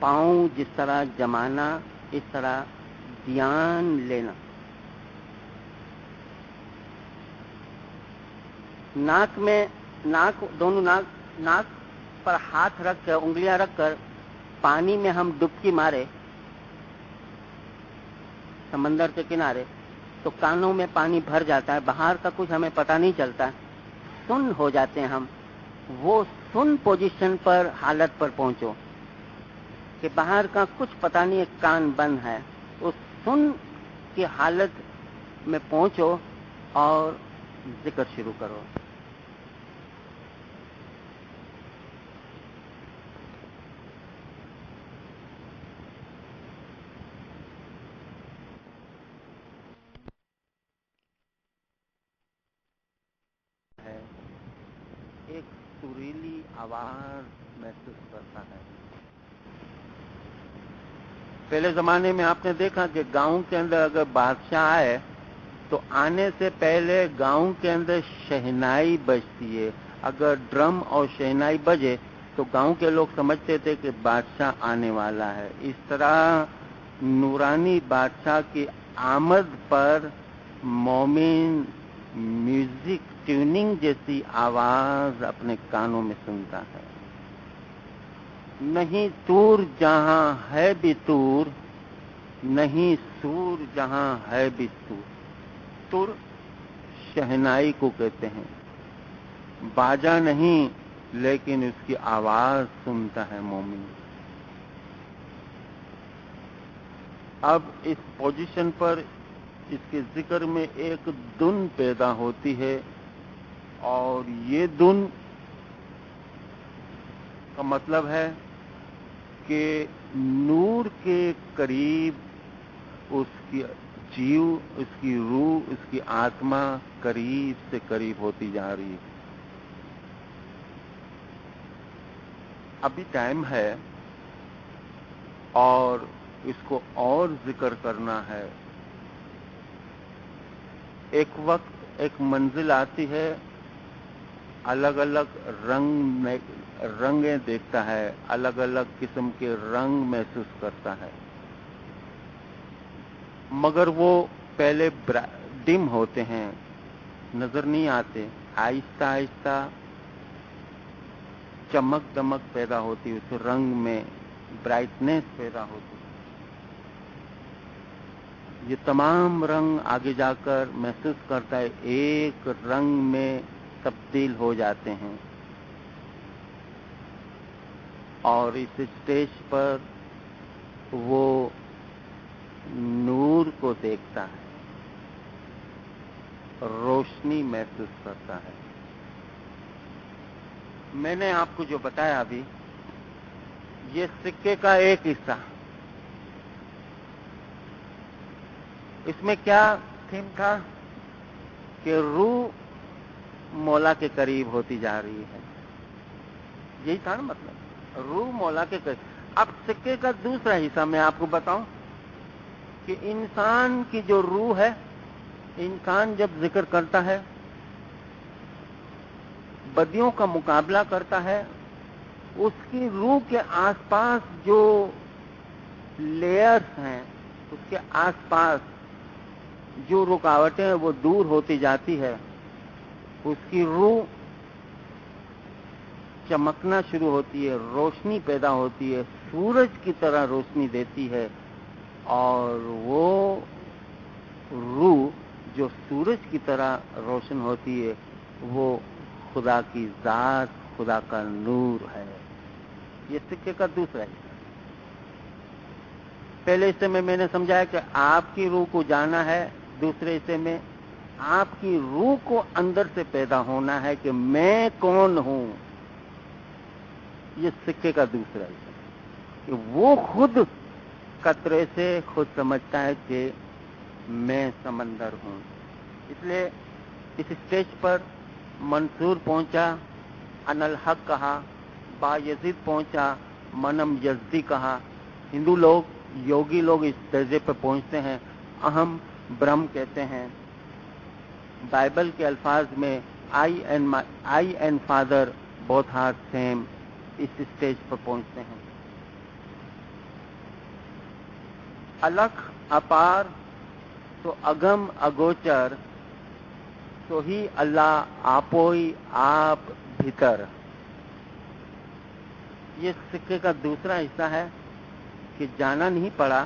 Speaker 1: پاؤں جس طرح جمانا، اس طرح دھیان لینا۔ ناک میں، دونوں ناک پر ہاتھ رکھ کر، انگلیاں رکھ کر پانی میں ہم ڈبکی مارے سمندر کے کنارے، تو کانوں میں پانی بھر جاتا ہے، باہر کا کچھ ہمیں پتہ نہیں چلتا، سن ہو جاتے ہیں ہم۔ وہ سن پوزیشن پر، حالت پر پہنچو کہ باہر کا کچھ پتہ نہیں، کان بند ہے، اس سن کی حالت میں پہنچو اور ذکر شروع کرو۔ ایک سریلی آواز محسوس کرتا ہے۔ پہلے زمانے میں آپ نے دیکھا کہ گاؤں کے اندر اگر بادشاہ آئے تو آنے سے پہلے گاؤں کے اندر شہنائی بجتی ہے۔ اگر ڈرم اور شہنائی بجے تو گاؤں کے لوگ سمجھتے تھے کہ بادشاہ آنے والا ہے۔ اس طرح نورانی بادشاہ کی آمد پر مومن میوزک ٹیوننگ جیسی آواز اپنے کانوں میں سنتا ہے۔ نہیں تور جہاں ہے بھی تور، نہیں سور جہاں ہے بھی سور۔ تور شہنائی کو کہتے ہیں، باجا نہیں لیکن اس کی آواز سنتا ہے مومن۔ اب اس پوزیشن پر اس کے ذکر میں ایک دھن پیدا ہوتی ہے، اور یہ دھن کا مطلب ہے کہ نور کے قریب اس کی جیو، اس کی روح، اس کی آتما قریب سے قریب ہوتی جا رہی ہے۔ ابھی ٹائم ہے اور اس کو اور ذکر کرنا ہے۔ ایک وقت ایک منزل آتی ہے، الگ الگ رنگیں دیکھتا ہے، الگ الگ قسم کے رنگ محسوس کرتا ہے، مگر وہ پہلے ڈم ہوتے ہیں، نظر نہیں آتے، آہستہ آہستہ چمک دمک پیدا ہوتی، اس رنگ میں برائٹنیس پیدا ہوتی۔ یہ تمام رنگ آگے جا کر محسوس کرتا ہے، ایک رنگ میں تبدیل ہو جاتے ہیں، اور اس اسٹیج پر وہ نور کو دیکھتا ہے، روشنی محسوس کرتا ہے۔ میں نے آپ کو جو بتایا ابھی، یہ سکے کا ایک حصہ۔ اس میں کیا تھیم تھا کہ روح مولا کے قریب ہوتی جا رہی ہے، یہی تھا نا مطلب، روح مولا کے قریب۔ اب سکے کا دوسرا حصہ میں آپ کو بتاؤں کہ انسان کی جو روح ہے، انسان جب ذکر کرتا ہے، بدیوں کا مقابلہ کرتا ہے، اس کی روح کے آس پاس جو لیئرز ہیں، اس کے آس پاس جو رکاوٹیں ہیں وہ دور ہوتی جاتی ہے، اس کی روح چمکنا شروع ہوتی ہے، روشنی پیدا ہوتی ہے، سورج کی طرح روشنی دیتی ہے، اور وہ روح جو سورج کی طرح روشن ہوتی ہے وہ خدا کی ذات، خدا کا نور ہے۔ یہ سکے کا دوسرا حصہ۔ پہلے حصے میں نے سمجھایا کہ آپ کی روح کو جانا ہے، دوسرے حصے میں آپ کی روح کو اندر سے پیدا ہونا ہے کہ میں کون ہوں۔ یہ سکے کا دوسرا حصہ کہ وہ خود قطرے سے خود سمجھتا ہے کہ میں سمندر ہوں۔ اس لیے اس اسٹیج پر منصور پہنچا، ان الحق کہا، با یزید پہنچا، منم یزدی کہا۔ ہندو لوگ، یوگی لوگ اس درجے پہ پہنچتے ہیں، اہم برہم کہتے ہیں۔ بائبل کے الفاظ میں I and father both are same, اس اسٹیج پر پہنچتے ہیں۔ الکھ اپار تو اگم اگوچر، تو ہی اللہ آپوئی آپ بھیتر۔ یہ سکے کا دوسرا حصہ ہے کہ جانا نہیں پڑا،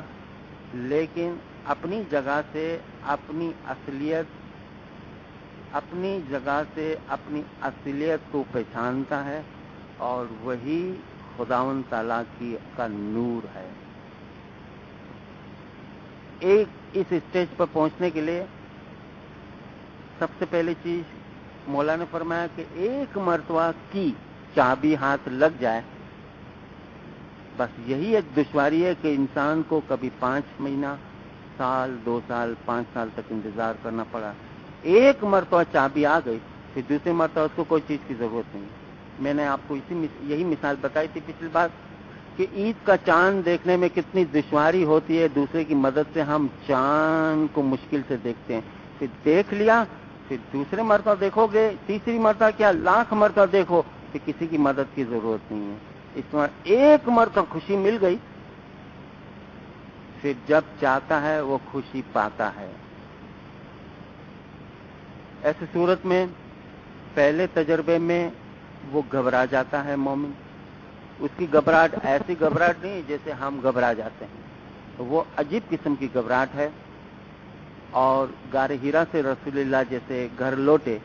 Speaker 1: لیکن اپنی جگہ سے اپنی اصلیت کو پہچانتا ہے، اور وہی خداوند تعالیٰ کا نور ہے۔ اس اسٹیج پر پہنچنے کے لیے سب سے پہلی چیز مولا نے فرمایا کہ ایک مرتبہ کی چابی ہاتھ لگ جائے، بس یہی ایک دشواری ہے کہ انسان کو کبھی 5 مہینہ، سال، 2 سال، 5 سال تک انتظار کرنا پڑا۔ ایک مرتبہ چابی آ گئی، پھر دوسری مرتبہ اس کو کوئی چیز کی ضرورت نہیں۔ میں نے آپ کو یہی مثال بتائی تھی پچھلی بار کہ عید کا چاند دیکھنے میں کتنی دشواری ہوتی ہے، دوسرے کی مدد سے ہم چاند کو مشکل سے دیکھتے ہیں، پھر دیکھ لیا، پھر دوسرے مرتبہ دیکھو گے، تیسری مرتبہ کیا 1,00,000 مرتبہ دیکھو، پھر کسی کی مدد کی ضرورت نہیں ہے۔ اس میں ایک مرتبہ خوشی مل گئی، پھر جب چاہتا ہے وہ خوشی پاتا ہے۔ ایسی صورت میں پہلے تجربے میں وہ گھبرا جاتا ہے مومن۔ اس کی گھبراہٹ ایسی گھبراہٹ نہیں جیسے ہم گھبرا جاتے ہیں، وہ عجیب قسم کی گھبراہٹ ہے۔ اور غار ہیرا سے رسول اللہ جیسے گھر لوٹے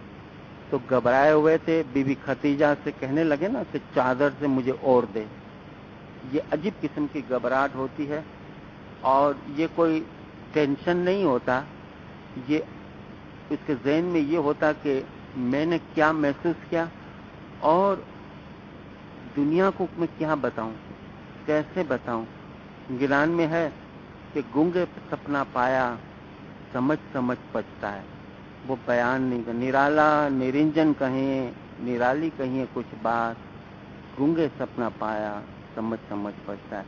Speaker 1: تو گھبرائے ہوئے تھے، بی بی خدیجہ سے کہنے لگے نا کہ چادر سے مجھے اوڑھ دے۔ یہ عجیب قسم کی گھبراہٹ ہوتی ہے، اور یہ کوئی ٹینشن نہیں ہوتا، یہ اس کے ذہن میں یہ ہوتا کہ میں نے کیا محسوس کیا، اور دنیا کو میں کیا بتاؤں، کیسے بتاؤں۔ گران میں ہے کہ گونگے سپنا پایا، سمجھ پچتا ہے، وہ بیان نہیں کر، نرالا نرنجن کہیں، نرالی کہیں کچھ بات، گونگے سپنا پایا، سمجھ پچتا ہے۔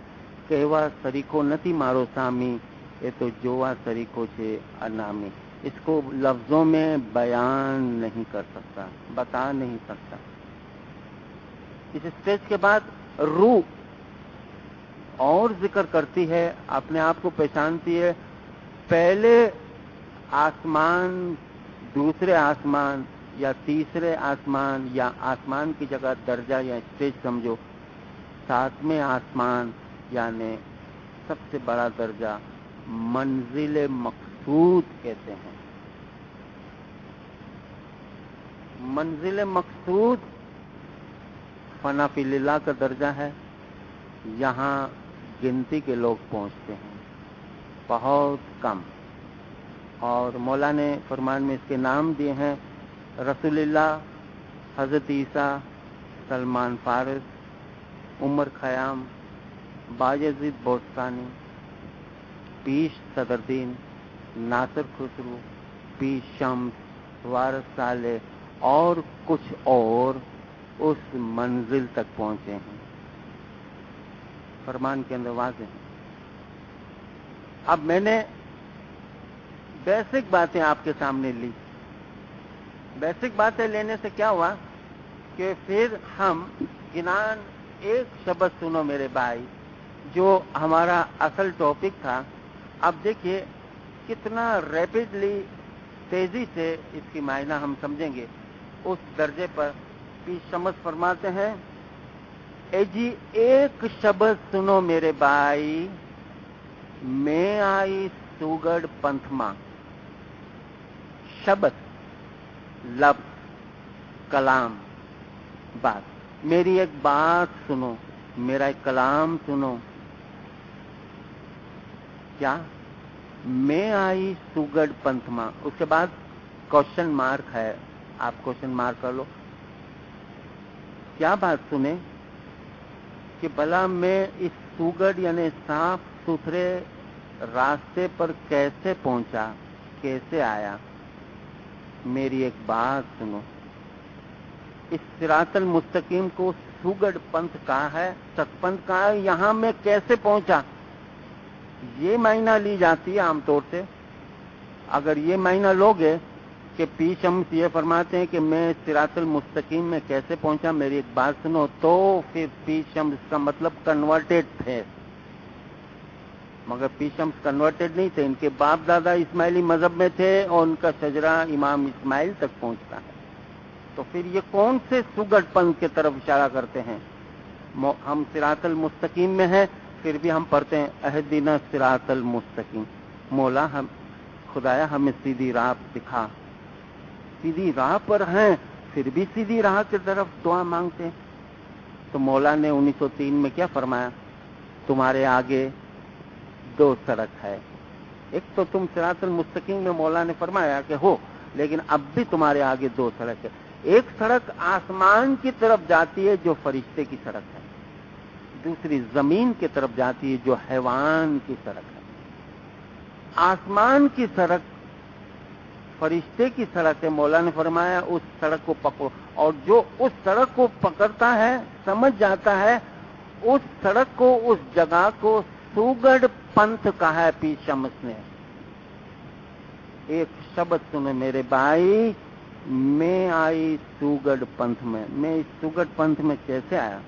Speaker 1: کہوا سریکھو نتی مارو سامی، یہ تو جوا سریکھو چھے انامی۔ اس کو لفظوں میں بیان نہیں کر سکتا، بتا نہیں سکتا۔ اس اسٹیج کے بعد روح اور ذکر کرتی ہے، اپنے آپ کو پہچانتی ہے، پہلے آسمان، دوسرے آسمان، یا تیسرے آسمان، یا آسمان کی جگہ درجہ یا اسٹیج سمجھو، 7ویں آسمان یعنی سب سے بڑا درجہ منزل مقصود کہتے ہیں۔ منزل مقصود فنا فی اللہ کا درجہ ہے، یہاں گنتی کے لوگ پہنچتے ہیں، بہت کم۔ اور مولا نے فرمان میں اس کے نام دیے ہیں: رسول اللہ، حضرت عیسیٰ، سلمان فارس، عمر خیام، بایزید بوستانی، پیش صدردین، ناصر خسرو، پیش شمس، وارث صالح اور کچھ اور اس منزل تک پہنچے ہیں۔ فرمان کے اندر واضح ہے۔ اب میں نے بیسک باتیں آپ کے سامنے لی۔ بیسک باتیں لینے سے کیا ہوا کہ پھر ہم گنان ایک शब्द सुनो मेरे भाई, जो हमारा असल टॉपिक था। अब देखिए कितना रैपिडली, तेजी से इसकी मायना हम समझेंगे। उस दर्जे पर पी शम्स फरमाते हैं, ए जी एक शब्द सुनो मेरे भाई, मैं आई सुगढ़ पंथमा। शब्द, लफ्ज, कलाम, बात। मेरी एक बात सुनो, मेरा एक कलाम सुनो। क्या? मैं आई सुगढ़ पंथमा। उसके बाद क्वेश्चन मार्क है, आप क्वेश्चन मार्क कर लो। क्या बात सुने? कि भला मैं इस सुगढ़ यानी साफ सुथरे रास्ते पर कैसे पहुंचा, कैसे आया? मेरी एक बात सुनो। इस सिरातल मुस्तकीम को सुगढ़ पंथ कहा है, सतपंथ कहा है। यहां मैं कैसे पहुंचा, ये मायना ली जाती है आमतौर से। अगर ये मायना लोगे कि पी शम्स ये फरमाते हैं कि मैं सिरातल मुस्तकीम में कैसे पहुंचा, मेरी एक बात सुनो, तो फिर पी शम्स का मतलब कन्वर्टेड थे। मगर पी शम्स कन्वर्टेड नहीं थे, इनके बाप दादा इस्माइली मजहब में थे और उनका शजरा इमाम इस्माइल तक पहुंचता है। तो फिर ये कौन से सुगढ़ पंथ की तरफ इशारा करते हैं? हम सिरातल मुस्तकीम में हैं, फिर भी हम पढ़ते हैं अहदीना सिरातल मुस्तकीम। मौला हम खुदाया हमें सीधी राह दिखा। सीधी राह पर हैं, फिर भी सीधी राह की तरफ दुआ मांगते हैं। तो मौला ने 1903 में क्या फरमाया? तुम्हारे आगे दो सड़क है। एक तो तुम सिरातल मुस्तकीम में मौला ने फरमाया कि हो, लेकिन अब भी तुम्हारे आगे दो सड़क है। एक सड़क आसमान की तरफ जाती है जो फरिश्ते की सड़क है, दूसरी जमीन की तरफ जाती है जो हैवान की सड़क है। आसमान की सड़क फरिश्ते की सड़क है। मौला ने फरमाया उस सड़क को पकड़ो, और जो उस सड़क को पकड़ता है, समझ जाता है, उस सड़क को, उस जगह को सुगढ़ पंथ कहा है पी शम्स ने। एक शब्द सुनो मेरे भाई, मैं आई सुगढ़ पंथ में। मैं इस सुगढ़ पंथ में कैसे आया?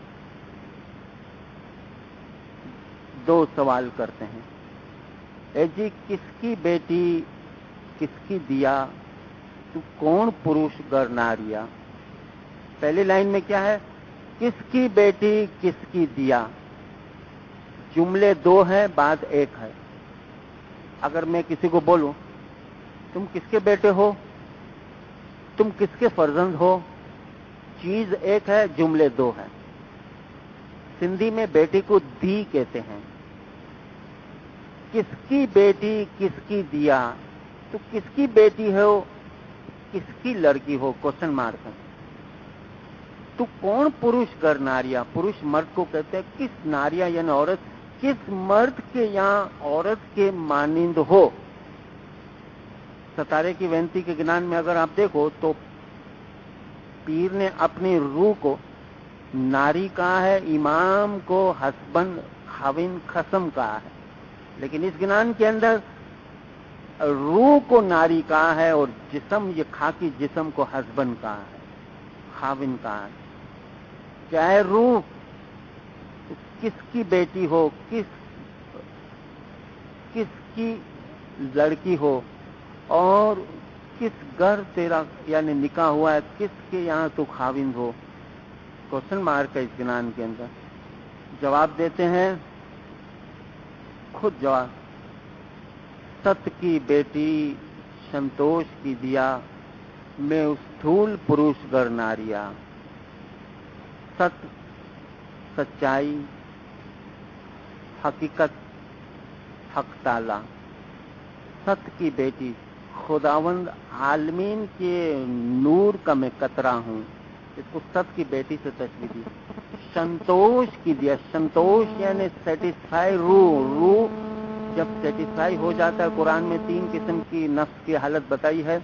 Speaker 1: दो सवाल करते हैं। ए जी किसकी बेटी, किसकी दिया, तू कौन पुरुष गर नारिया? पहली लाइन में क्या है? किसकी बेटी, किसकी दिया। जुमले दो हैं, बात एक है। अगर मैं किसी को बोलूं तुम किसके बेटे हो, तुम किसके फर्जंद हो, चीज एक है, जुमले दो हैं। सिंधी में बेटी को दी कहते हैं। किसकी बेटी, किसकी दिया, तो किसकी बेटी हो, किसकी लड़की हो, क्वेश्चन मार्क है। तू कौन पुरुष कर नारिया, पुरुष मर्द को कहते हैं। किस नारिया यानी औरत, किस मर्द के यहाँ औरत के मानिंद हो। सतारे की वेंती के ज्ञान में अगर आप देखो तो पीर ने अपनी रूह को नारी कहा है, इमाम को हस्बैंड खाविन खसम कहा है, लेकिन इस ज्ञान के अंदर रूह को नारी कहा है और जिस्म, ये खाकी जिस्म को हस्बैंड कहा है, खाविन कहा है। चाहे रूह तो किसकी बेटी हो, किसकी लड़की हो, और किस घर तेरा यानी निकाह हुआ है, किसके यहाँ तू खाविंद हो। क्वेश्चन मार्क है इस ज्ञान के अंदर। जवाब देते हैं, खुद जवाब। सत की बेटी, संतोष की दिया, मैं उस स्थूल पुरुष गर नारिया। सत, सच्चाई, हकीकत, हक ताला। सत की बेटी, खुदावंद आलमीन के नूर का मैं कतरा हूं, इसको सत की बेटी से तस्वीर दी। संतोष की दिया, संतोष यानी सेटिस्फाई, रूह जब सेटिस्फाई हो जाता है। कुरान में 3 किस्म की नफ्स की हालत बताई है,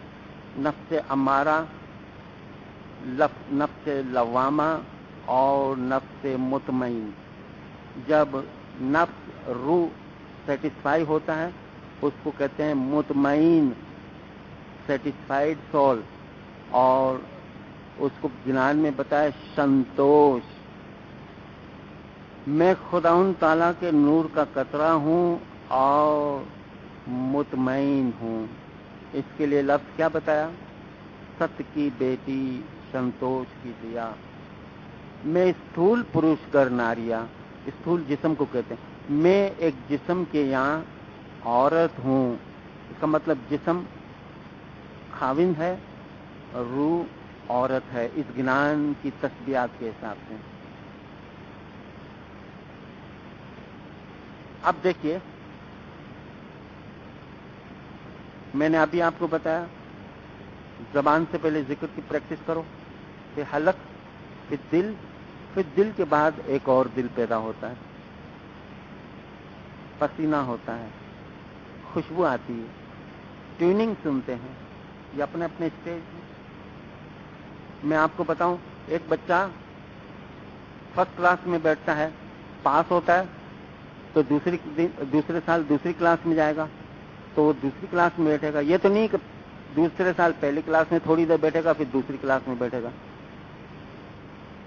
Speaker 1: नफ्स अमारा, नफ्स लवामा और नफ्स मुतमईन। जब नफ्स रूह सेटिस्फाई होता है उसको कहते हैं मुतमईन, सेटिस्फाइड सोल, और उसको ज्ञान में बताया संतोष। میں خداوند تعالیٰ کے نور کا قطرہ ہوں اور مطمئن ہوں. اس کے لیے لفظ کیا بتایا؟ ست کی بیٹی سنتوش کی دیا. میں استھول پروش کر ناریا، استھول جسم کو کہتے ہیں. میں ایک جسم کے یہاں عورت ہوں. اس کا مطلب جسم خاوند ہے اور روح عورت ہے، اس گنان کی تسبیحات کے حساب سے. اب دیکھیے، میں نے ابھی آپ کو بتایا زبان سے پہلے ذکر کی پریکٹس کرو، پھر حلق، پھر دل کے بعد ایک اور دل پیدا ہوتا ہے، پسینہ ہوتا ہے، خوشبو آتی ہے، ٹیوننگ سنتے ہیں. یہ اپنے اپنے اسٹیج ہیں. میں آپ کو بتاؤں، ایک بچہ فرسٹ کلاس میں بیٹھتا ہے، پاس ہوتا ہے تو دوسرے سال دوسری کلاس میں جائے گا تو وہ دوسری کلاس میں بیٹھے گا. یہ تو نہیں کہ دوسرے سال پہلی کلاس میں تھوڑی دیر بیٹھے گا پھر دوسری کلاس میں بیٹھے گا.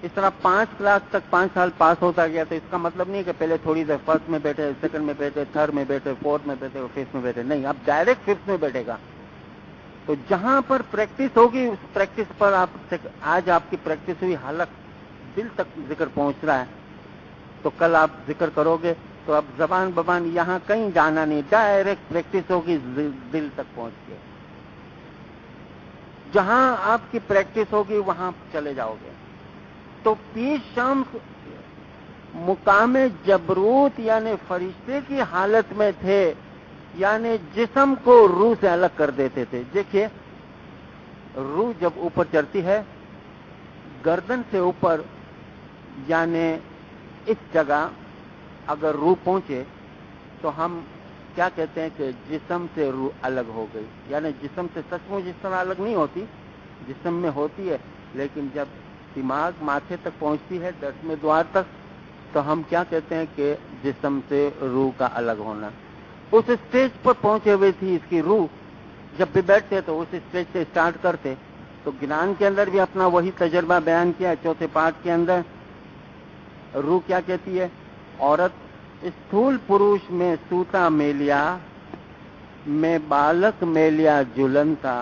Speaker 1: اس طرح 5 کلاس تک 5 سال پاس ہوتا گیا. تو اس کا مطلب نہیں کہ پہلے تھوڑی دیر فرسٹ میں بیٹھے، سیکنڈ میں بیٹھے، تھرڈ میں بیٹھے، فورتھ میں بیٹھے اور ففتھ میں بیٹھے. نہیں، اب ڈائریکٹ ففتھ میں بیٹھے گا. تو جہاں پر پریکٹس ہوگی اس پریکٹس پر آج آپ کی پریکٹس ہوئی، حلق دل تک ذکر پہنچ رہا ہے، تو کل آپ ذکر کرو گے تو اب زبان ببان یہاں کہیں جانا نہیں، ڈائریکٹ پریکٹس ہوگی دل تک پہنچ کے. جہاں آپ کی پریکٹس ہوگی وہاں چلے جاؤ گے. تو پیر شمس مقام جبروت یعنی فرشتے کی حالت میں تھے، یعنی جسم کو روح سے الگ کر دیتے تھے. دیکھیے، روح جب اوپر چڑھتی ہے گردن سے اوپر، یعنی اس جگہ اگر روح پہنچے تو ہم کیا کہتے ہیں کہ جسم سے روح الگ ہو گئی. یعنی جسم سے سچ مچ اس طرح الگ نہیں ہوتی، جسم میں ہوتی ہے، لیکن جب دماغ ماتھے تک پہنچتی ہے 10ویں دوار تک تو ہم کیا کہتے ہیں کہ جسم سے روح کا الگ ہونا. اس اسٹیج پر پہنچے ہوئے تھی اس کی روح. جب بھی بیٹھتے تو اس اسٹیج سے اسٹارٹ کرتے. تو گنان کے اندر بھی اپنا وہی تجربہ بیان کیا. چوتھے پارٹ کے اندر روح کیا کہتی ہے؟ عورت استھول پروش میں سوتا میلیا، میں بالک میلیا جلنتا،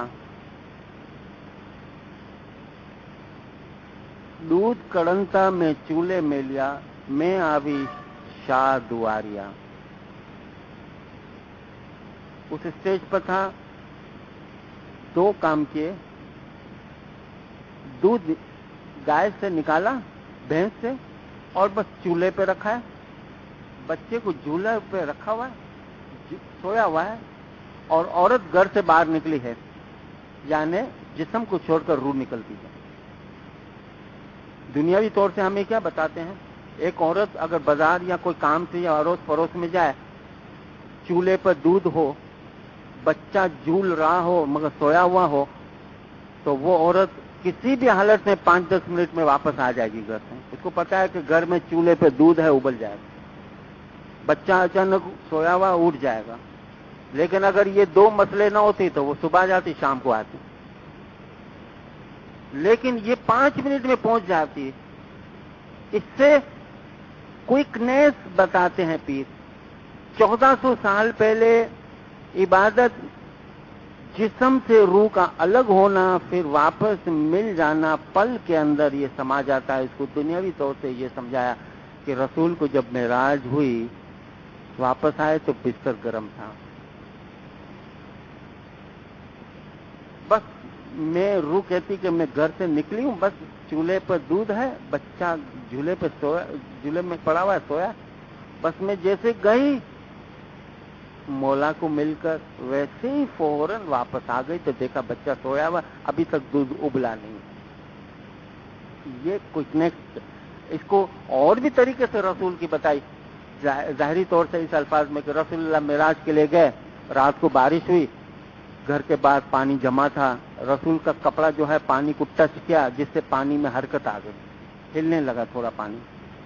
Speaker 1: دودھ کڑنتا میں چولہے میلیا، میں آوی شاہ دواریا. اس اسٹیج پر تھا، 2 کام کیے. دودھ گائے سے نکالا، بھینس سے، اور بس چولہے پہ رکھا ہے. بچے کو چولہے پہ رکھا ہوا ہے، سویا ہوا ہے، اور عورت گھر سے باہر نکلی ہے، یعنی جسم کو چھوڑ کر روح نکلتی ہے. دنیاوی طور سے ہمیں کیا بتاتے ہیں؟ ایک عورت اگر بازار یا کوئی کام سے یا اڑوس پڑوس میں جائے، چولہے پر دودھ ہو، بچہ جھول رہا ہو مگر سویا ہوا ہو، تو وہ عورت کسی بھی حالت میں 5-10 منٹ میں واپس آ جائے گی گھر سے. اس کو پتا ہے کہ گھر میں چولہے پہ دودھ ہے، ابل جائے گا. بچہ اچانک سویا ہوا اٹھ جائے گا. لیکن اگر یہ 2 مسئلے نہ ہوتی تو وہ صبح جاتی، شام کو آتی. لیکن یہ 5 منٹ میں پہنچ جاتی. اس سے کوئکنیس بتاتے ہیں پیر. 1400 سال پہلے عبادت، جسم سے روح کا الگ ہونا، پھر واپس مل جانا، پل کے اندر یہ سما جاتا ہے. اس کو دنیاوی طور سے یہ سمجھایا کہ رسول کو جب معراج ہوئی واپس آئے تو بستر گرم تھا. بس میں روح کہتی کہ میں گھر سے نکلی ہوں، بس چولہے پر دودھ ہے، بچہ جھولے پہ سویا، جھولے میں پڑا ہوا ہے، سویا. بس میں جیسے گئی مولا کو مل کر ویسے ہی فوراً واپس آ گئی تو دیکھا بچہ سویا ہوا، ابھی تک دودھ ابلا نہیں. یہ کوئکنیس اس کو اور بھی طریقے سے رسول کی بتائی. ظاہری طور سے اس الفاظ میں کہ رسول اللہ معراج کے لیے گئے، رات کو بارش ہوئی، گھر کے بعد پانی جمع تھا، رسول کا کپڑا جو ہے پانی کو ٹچ کیا، جس سے پانی میں حرکت آ گئی، ہلنے لگا تھوڑا پانی،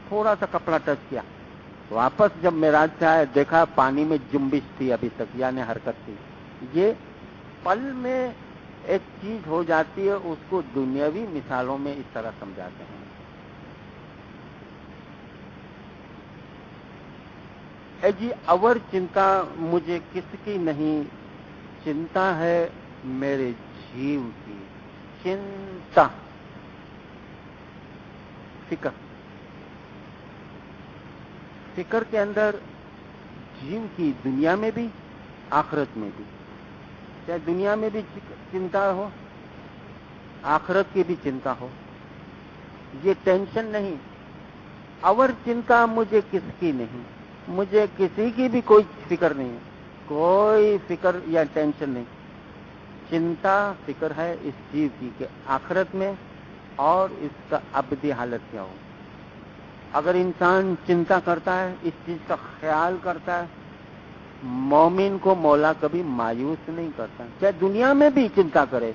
Speaker 1: تھوڑا سا کپڑا ٹچ کیا. واپس جب معراج سے آئے دیکھا پانی میں جنبش تھی ابھی تک، یعنی حرکت تھی. یہ پل میں ایک چیز ہو جاتی ہے، اس کو دنیاوی مثالوں میں اس طرح سمجھاتے ہیں. اے جی اور چنتا مجھے کس کی نہیں، چنتا ہے میرے جیو کی، چنتا فکر، فکر کے اندر جیو کی، دنیا میں بھی آخرت میں بھی، چاہے دنیا میں بھی چنتا ہو آخرت کی بھی چنتا ہو، یہ ٹینشن نہیں۔ اور چنتا مجھے کس کی نہیں، مجھے کسی کی بھی کوئی فکر نہیں، کوئی فکر یا ٹینشن نہیں۔ چنتا فکر ہے اس جیو کی کہ آخرت میں اور اس کا ابدی حالت کیا ہو۔ اگر انسان چنتا کرتا ہے، اس چیز کا خیال کرتا ہے، مومن کو مولا کبھی مایوس نہیں کرتا، چاہے دنیا میں بھی چنتا کرے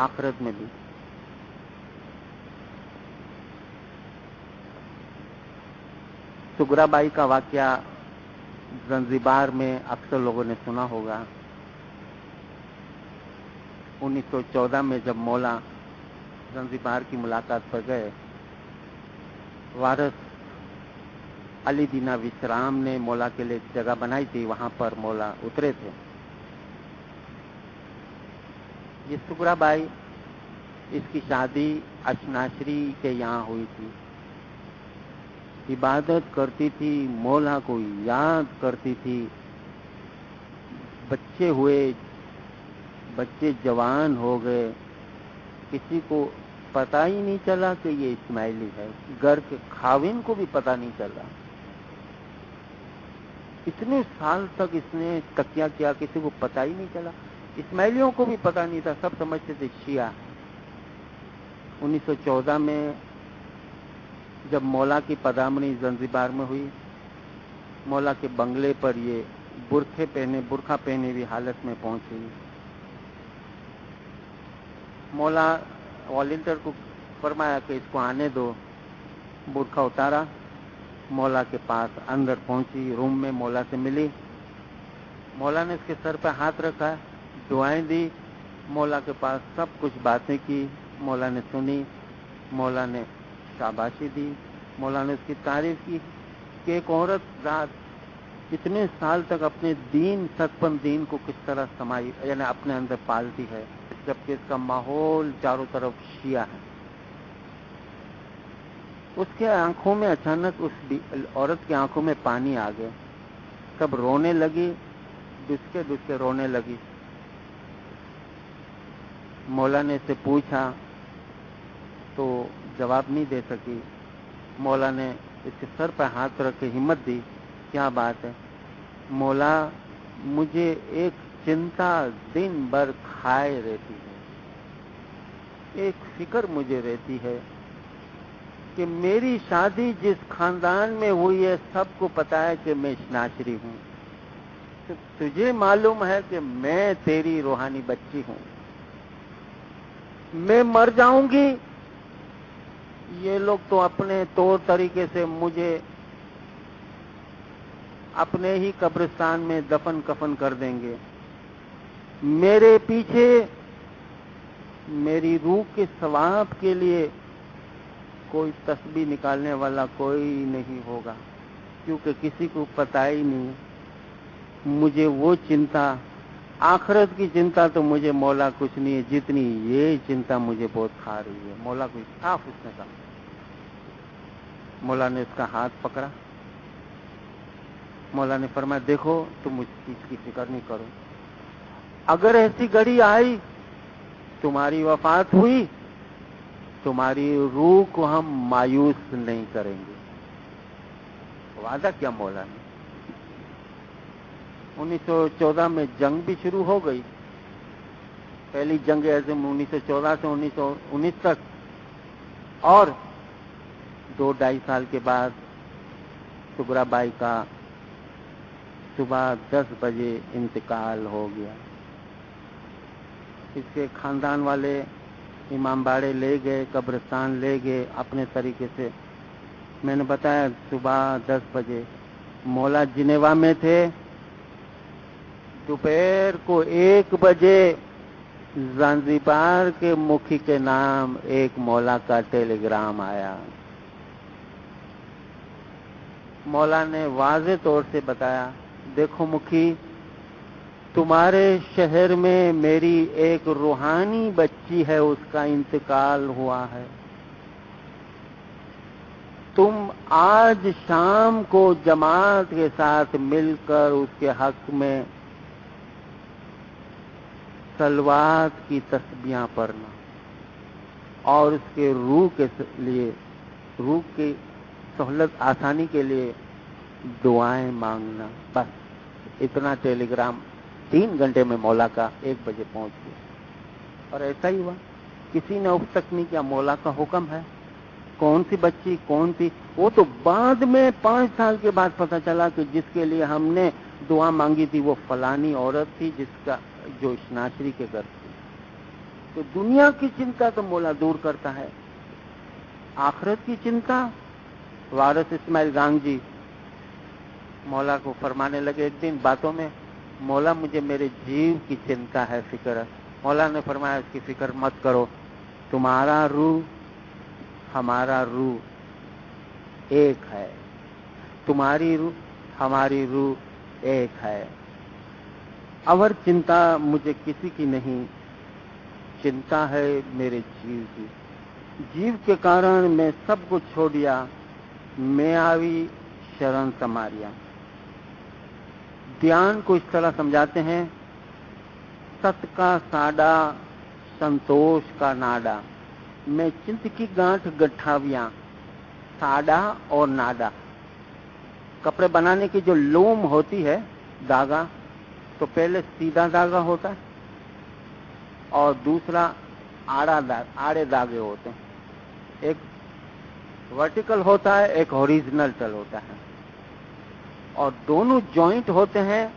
Speaker 1: آخرت میں بھی۔ سگرا بائی کا واقعہ زنزیبار میں اکثر لوگوں نے سنا ہوگا۔ 1914 میں جب مولا زنزیبار کی ملاقات پر گئے، وارث علی دینا وشرام نے مولا کے لیے جگہ بنائی تھی، وہاں پر مولا اترے تھے۔ یہ سگرا بائی، اس کی شادی اشناشری کے یہاں ہوئی تھی، عبادت کرتی تھی، مولا کو یاد کرتی تھی، بچے ہوئے، بچے جوان ہو گئے، کسی کو پتہ ہی نہیں چلا کہ یہ اسماعیلی ہے، گھر کے خاوند کو بھی پتہ نہیں چلا۔ اتنے سال تک اس نے تکیہ کیا، کسی کو پتہ ہی نہیں چلا، اسماعیلیوں کو بھی پتہ نہیں تھا، سب سمجھتے تھے شیعہ۔ 1914 میں جب مولا کی پدامنی زنزیبار میں ہوئی، مولا کے بنگلے پر یہ برقع پہنے ہوئی حالت میں پہنچی۔ مولا والنٹر کو فرمایا کہ اس کو آنے دو، برقع اتارا، مولا کے پاس اندر پہنچی، روم میں مولا سے ملی، مولا نے اس کے سر پہ ہاتھ رکھا، دعائیں دی، مولا کے پاس سب کچھ باتیں کی، مولا نے سنی، مولا نے شاباشی دی، مولا نے اس کی تعریف کی کہ ایک عورت ذات اتنے سال تک اپنے دین، سچپن دین کو کس طرح سمائی، یعنی اپنے اندر پالتی ہے، جبکہ اس کا ماحول چاروں طرف شیعہ ہے۔ اس کے آنکھوں میں اچانک اس عورت کی آنکھوں میں پانی آ گیا، سب رونے لگی، ڈسکے رونے لگی۔ مولا نے اسے پوچھا تو جواب نہیں دے سکی۔ مولا نے اس کے سر پہ ہاتھ رکھ کے ہمت دی، کیا بات ہے؟ مولا، مجھے ایک چنتا دن بھر کھائے رہتی ہے، ایک فکر مجھے رہتی ہے کہ میری شادی جس خاندان میں ہوئی ہے سب کو پتا ہے کہ میں اشناشری ہوں، تو تجھے معلوم ہے کہ میں تیری روحانی بچی ہوں، میں مر جاؤں گی، یہ لوگ تو اپنے طور طریقے سے مجھے اپنے ہی قبرستان میں دفن کفن کر دیں گے، میرے پیچھے میری روح کے ثواب کے لیے کوئی تسبیح نکالنے والا کوئی نہیں ہوگا، کیونکہ کسی کو پتہ ہی نہیں۔ مجھے وہ چنتا، آخرت کی چنتا تو مجھے مولا کچھ نہیں ہے، جتنی یہ چنتا مجھے بہت کھا رہی ہے۔ مولا کو صاف اس نے کہا۔ مولا نے اس کا ہاتھ پکڑا، مولا نے فرمایا دیکھو تم اس چیز کی فکر نہیں کرو، اگر ایسی گھڑی آئی، تمہاری وفات ہوئی، تمہاری روح کو ہم مایوس نہیں کریں گے۔ وعدہ کیا مولا نے۔ 1914 میں جنگ بھی شروع ہو گئی، پہلی جنگ عظیم 1914 سے 1919 تک، اور 2-2.5 سال کے بعد سگرا بائی کا صبح 10 بجے انتقال ہو گیا۔ اس کے خاندان والے امام باڑے لے گئے، قبرستان لے گئے اپنے طریقے سے۔ میں نے بتایا صبح 10 بجے مولا جنیوا میں تھے، دوپہر کو 1 بجے زنزیبار کے مکھی کے نام ایک مولا کا ٹیلی گرام آیا۔ मौला ने वाज़े तौर से बताया, देखो मुखी, तुम्हारे शहर में मेरी एक रूहानी बच्ची है, उसका इंतकाल हुआ है। तुम आज शाम को जमात के साथ मिलकर उसके हक में सलवात की तस्बीहां पढ़ना और उसके रूह के लिए, रूह की सहूलत आसानी के लिए दुआएं मांगना। बस इतना टेलीग्राम 3 घंटे में मौला का 1 बजे पहुंच गया। और ऐसा ही हुआ, किसी ने अब तक नहीं किया। मौला का हुक्म है। कौन सी बच्ची, कौन थी, वो तो बाद में 5 साल के बाद पता चला कि जिसके लिए हमने दुआ मांगी थी वो फलानी औरत थी, जिसका जो इस्नाशरी के घर थी। तो दुनिया की चिंता तो मौला दूर करता है, आखिरत की चिंता। वारिस इस्माइल गांग जी मौला को फरमाने लगे एक दिन बातों में, मौला मुझे मेरे जीव की चिंता है, फिक्र है। मौला ने फरमाया इसकी फिक्र मत करो, तुम्हारा रूह हमारा रूह एक है, तुम्हारी रूह हमारी रूह एक है। और चिंता मुझे किसी की नहीं, चिंता है मेरे जीव की। जीव के कारण मैं सब कुछ छोड़ दिया, मैं आवी शरण समारिया। ध्यान को इस तरह समझाते हैं, सत का साडा संतोष का नाडा, मैं चिंत की गांठ गठावियां। साडा और नाडा, कपड़े बनाने की जो लूम होती है, धागा, तो पहले सीधा धागा होता है और दूसरा आड़े धागे होते हैं। एक वर्टिकल होता है, एक हॉरिजॉन्टल होता है, और दोनों जॉइंट होते हैं।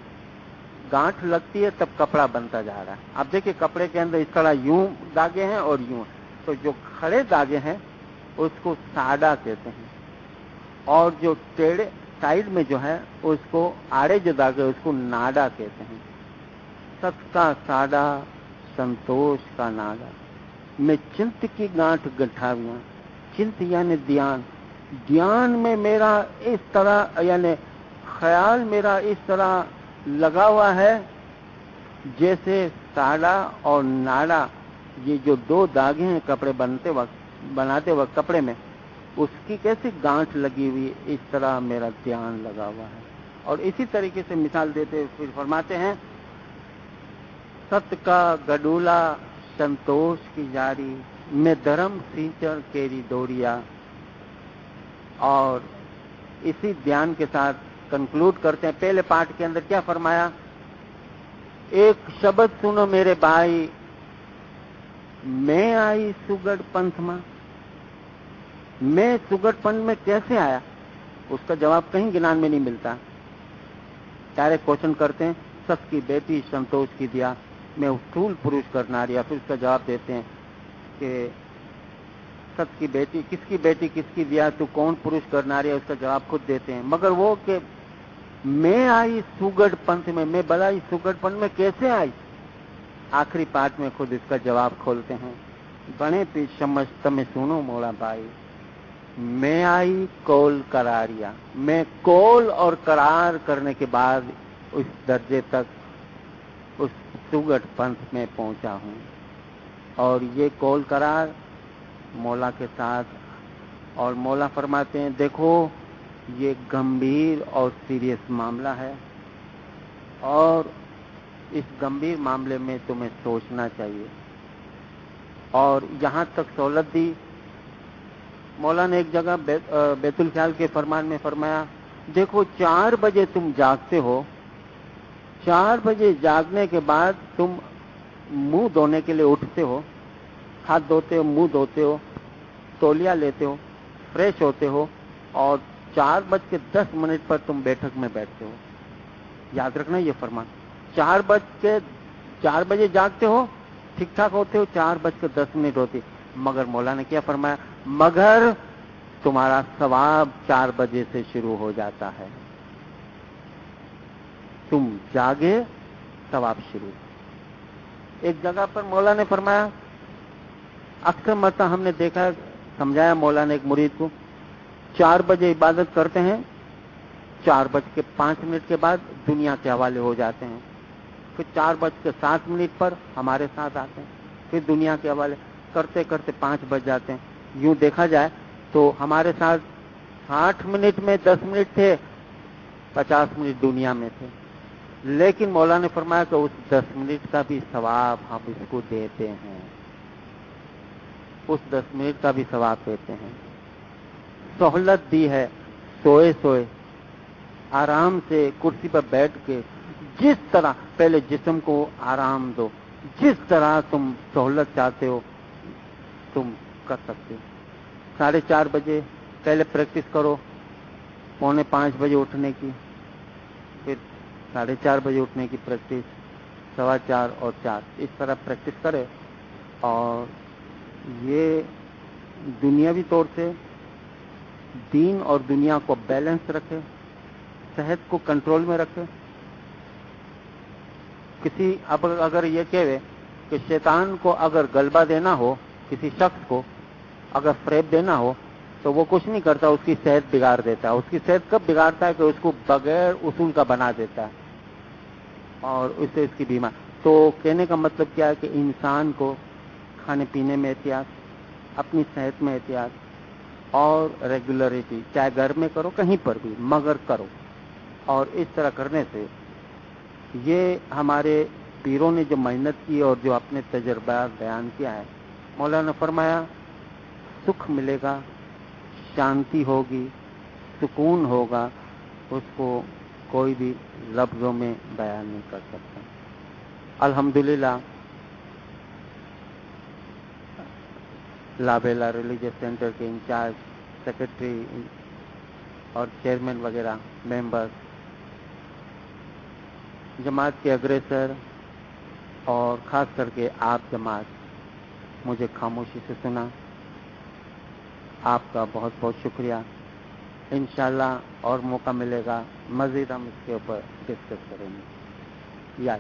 Speaker 1: गांठ लगती है तब कपड़ा बनता जा रहा है। आप देखिए कपड़े के अंदर इस तरह यूं धागे हैं और यूं, तो जो खड़े धागे हैं उसको साडा कहते हैं, और जो टेढ़े साइड में जो है उसको आड़े जो धागे उसको नाडा कहते हैं। सत का साडा संतोष का नाडा, मैं चिंत की गांठ गठावियां। चिंत यानी ध्यान, ध्यान में मेरा इस तरह यानी ख्याल मेरा इस तरह लगा हुआ है जैसे साडा और नाडा, ये जो 2 धागे हैं कपड़े बनाते वक्त कपड़े में, उसकी कैसी गांठ लगी हुई, इस तरह मेरा ध्यान लगा हुआ है। और इसी तरीके से मिसाल देते फिर फरमाते हैं, सत का गडूला संतोष की जारी, मैं धर्म सींचर केरी डोरिया। और इसी ध्यान के साथ कंक्लूड करते हैं। पहले पाठ के अंदर क्या फरमाया, एक शब्द सुनो मेरे भाई, मैं आई सुगढ़ पंथ में। मैं सुगढ़ पंथ में कैसे आया, उसका जवाब कहीं ज्ञान में नहीं मिलता। डायरेक्ट क्वेश्चन करते हैं, सत की बेटी संतोष की दिया, मैं स्थूल पुरुष कर नारिया। फिर उसका जवाब देते हैं कि सत की बेटी, किसकी बेटी किसकी दिया, तू कौन पुरुष कर नारिया, उसका जवाब खुद देते हैं। मगर वो कि मैं आई सुगढ़ पंथ में, मैं भला इस सुगढ़ पंथ में कैसे आई, आखिरी पाठ में खुद इसका जवाब खोलते हैं। बने पी समझ तमें सुनो मोड़ा भाई, मैं आई कौल करारिया, मैं कौल और करार करने के बाद उस दर्जे तक, उस सुगढ़ पंथ में पहुंचा हूं। और ये कौल करार मौला के साथ, और मौला फरमाते हैं देखो ये गंभीर और सीरियस मामला है, और इस गंभीर मामले में तुम्हें सोचना चाहिए। और यहां तक सहूलत दी मौला ने एक जगह बैतुल ख्याल के फरमान में फरमाया, देखो 4 बजे तुम जागते हो, 4 बजे जागने के बाद तुम मुंह धोने के लिए उठते हो, हाथ धोते हो, मुंह धोते हो, तौलिया लेते हो, फ्रेश होते हो, और 4:10 पर तुम बैठक में बैठते हो। याद रखना ये फरमान, 4 बजे जागते हो, ठीक ठाक होते हो, 4:10 होती। मगर मौला ने क्या फरमाया, मगर तुम्हारा सवाब 4 बजे से शुरू हो जाता है। तुम जागे, सवाब शुरू। एक जगह पर मौला ने फरमाया, अक्सर मरता हमने देखा, समझाया मौला ने एक मुरीद को, 4 बजे इबादत करते हैं, 4:05 के बाद दुनिया के हवाले हो जाते हैं, फिर 4:07 पर हमारे साथ आते हैं, फिर दुनिया के हवाले करते करते 5 बज जाते हैं। यूं देखा जाए तो हमारे साथ 60 मिनट में 10 मिनट थे, 50 मिनट दुनिया में थे, लेकिन मौला ने फरमाया कि उस 10 मिनट का भी सवाब हम इसको देते हैं, उस 10 मिनट का भी सवाब देते हैं। सहूलत दी है, सोए सोए आराम से कुर्सी पर बैठ के, जिस तरह पहले जिस्म को आराम दो, जिस तरह तुम सहूलत चाहते हो तुम कर सकते हो। 4:30 बजे पहले प्रैक्टिस करो, 4:45 बजे उठने की, फिर 4:30 बजे उठने की प्रैक्टिस, 4:15 और 4, इस तरह प्रैक्टिस करें और ये दुनियावी तौर से दीन और दुनिया को बैलेंस रखे, सेहत को कंट्रोल में रखे। किसी अब अगर ये कहे कि शैतान को अगर गलबा देना हो, किसी शख्स को अगर फरेब देना हो, तो वो कुछ नहीं करता, उसकी सेहत बिगाड़ देता है। उसकी सेहत कब बिगाड़ता है कि उसको बगैर उसूल का बना देता है और उससे इसकी बीमार। तो कहने का मतलब क्या है कि इंसान को खाने पीने में एहतियात, अपनी सेहत में एहतियात और रेगुलरिटी, चाहे घर में करो कहीं पर भी, मगर करो। और इस तरह करने से ये हमारे पीरों ने जो मेहनत की और जो अपने तजर्बा बयान किया है, मौला ने फरमाया सुख मिलेगा, शांति होगी, सुकून होगा, उसको कोई भी लफ्जों में बयान नहीं कर सकता। अल्हम्दुलिल्लाह लाबेला रिलीजियस सेंटर के इंचार्ज, सेक्रेटरी और चेयरमैन वगैरह, मेंबर्स, जमात के अग्रेसर और खास करके आप जमात, मुझे खामोशी से सुना, आपका बहुत बहुत शुक्रिया। इंशाअल्लाह और मौका मिलेगा, मज़ीद हम इसके ऊपर डिस्कस करेंगे। या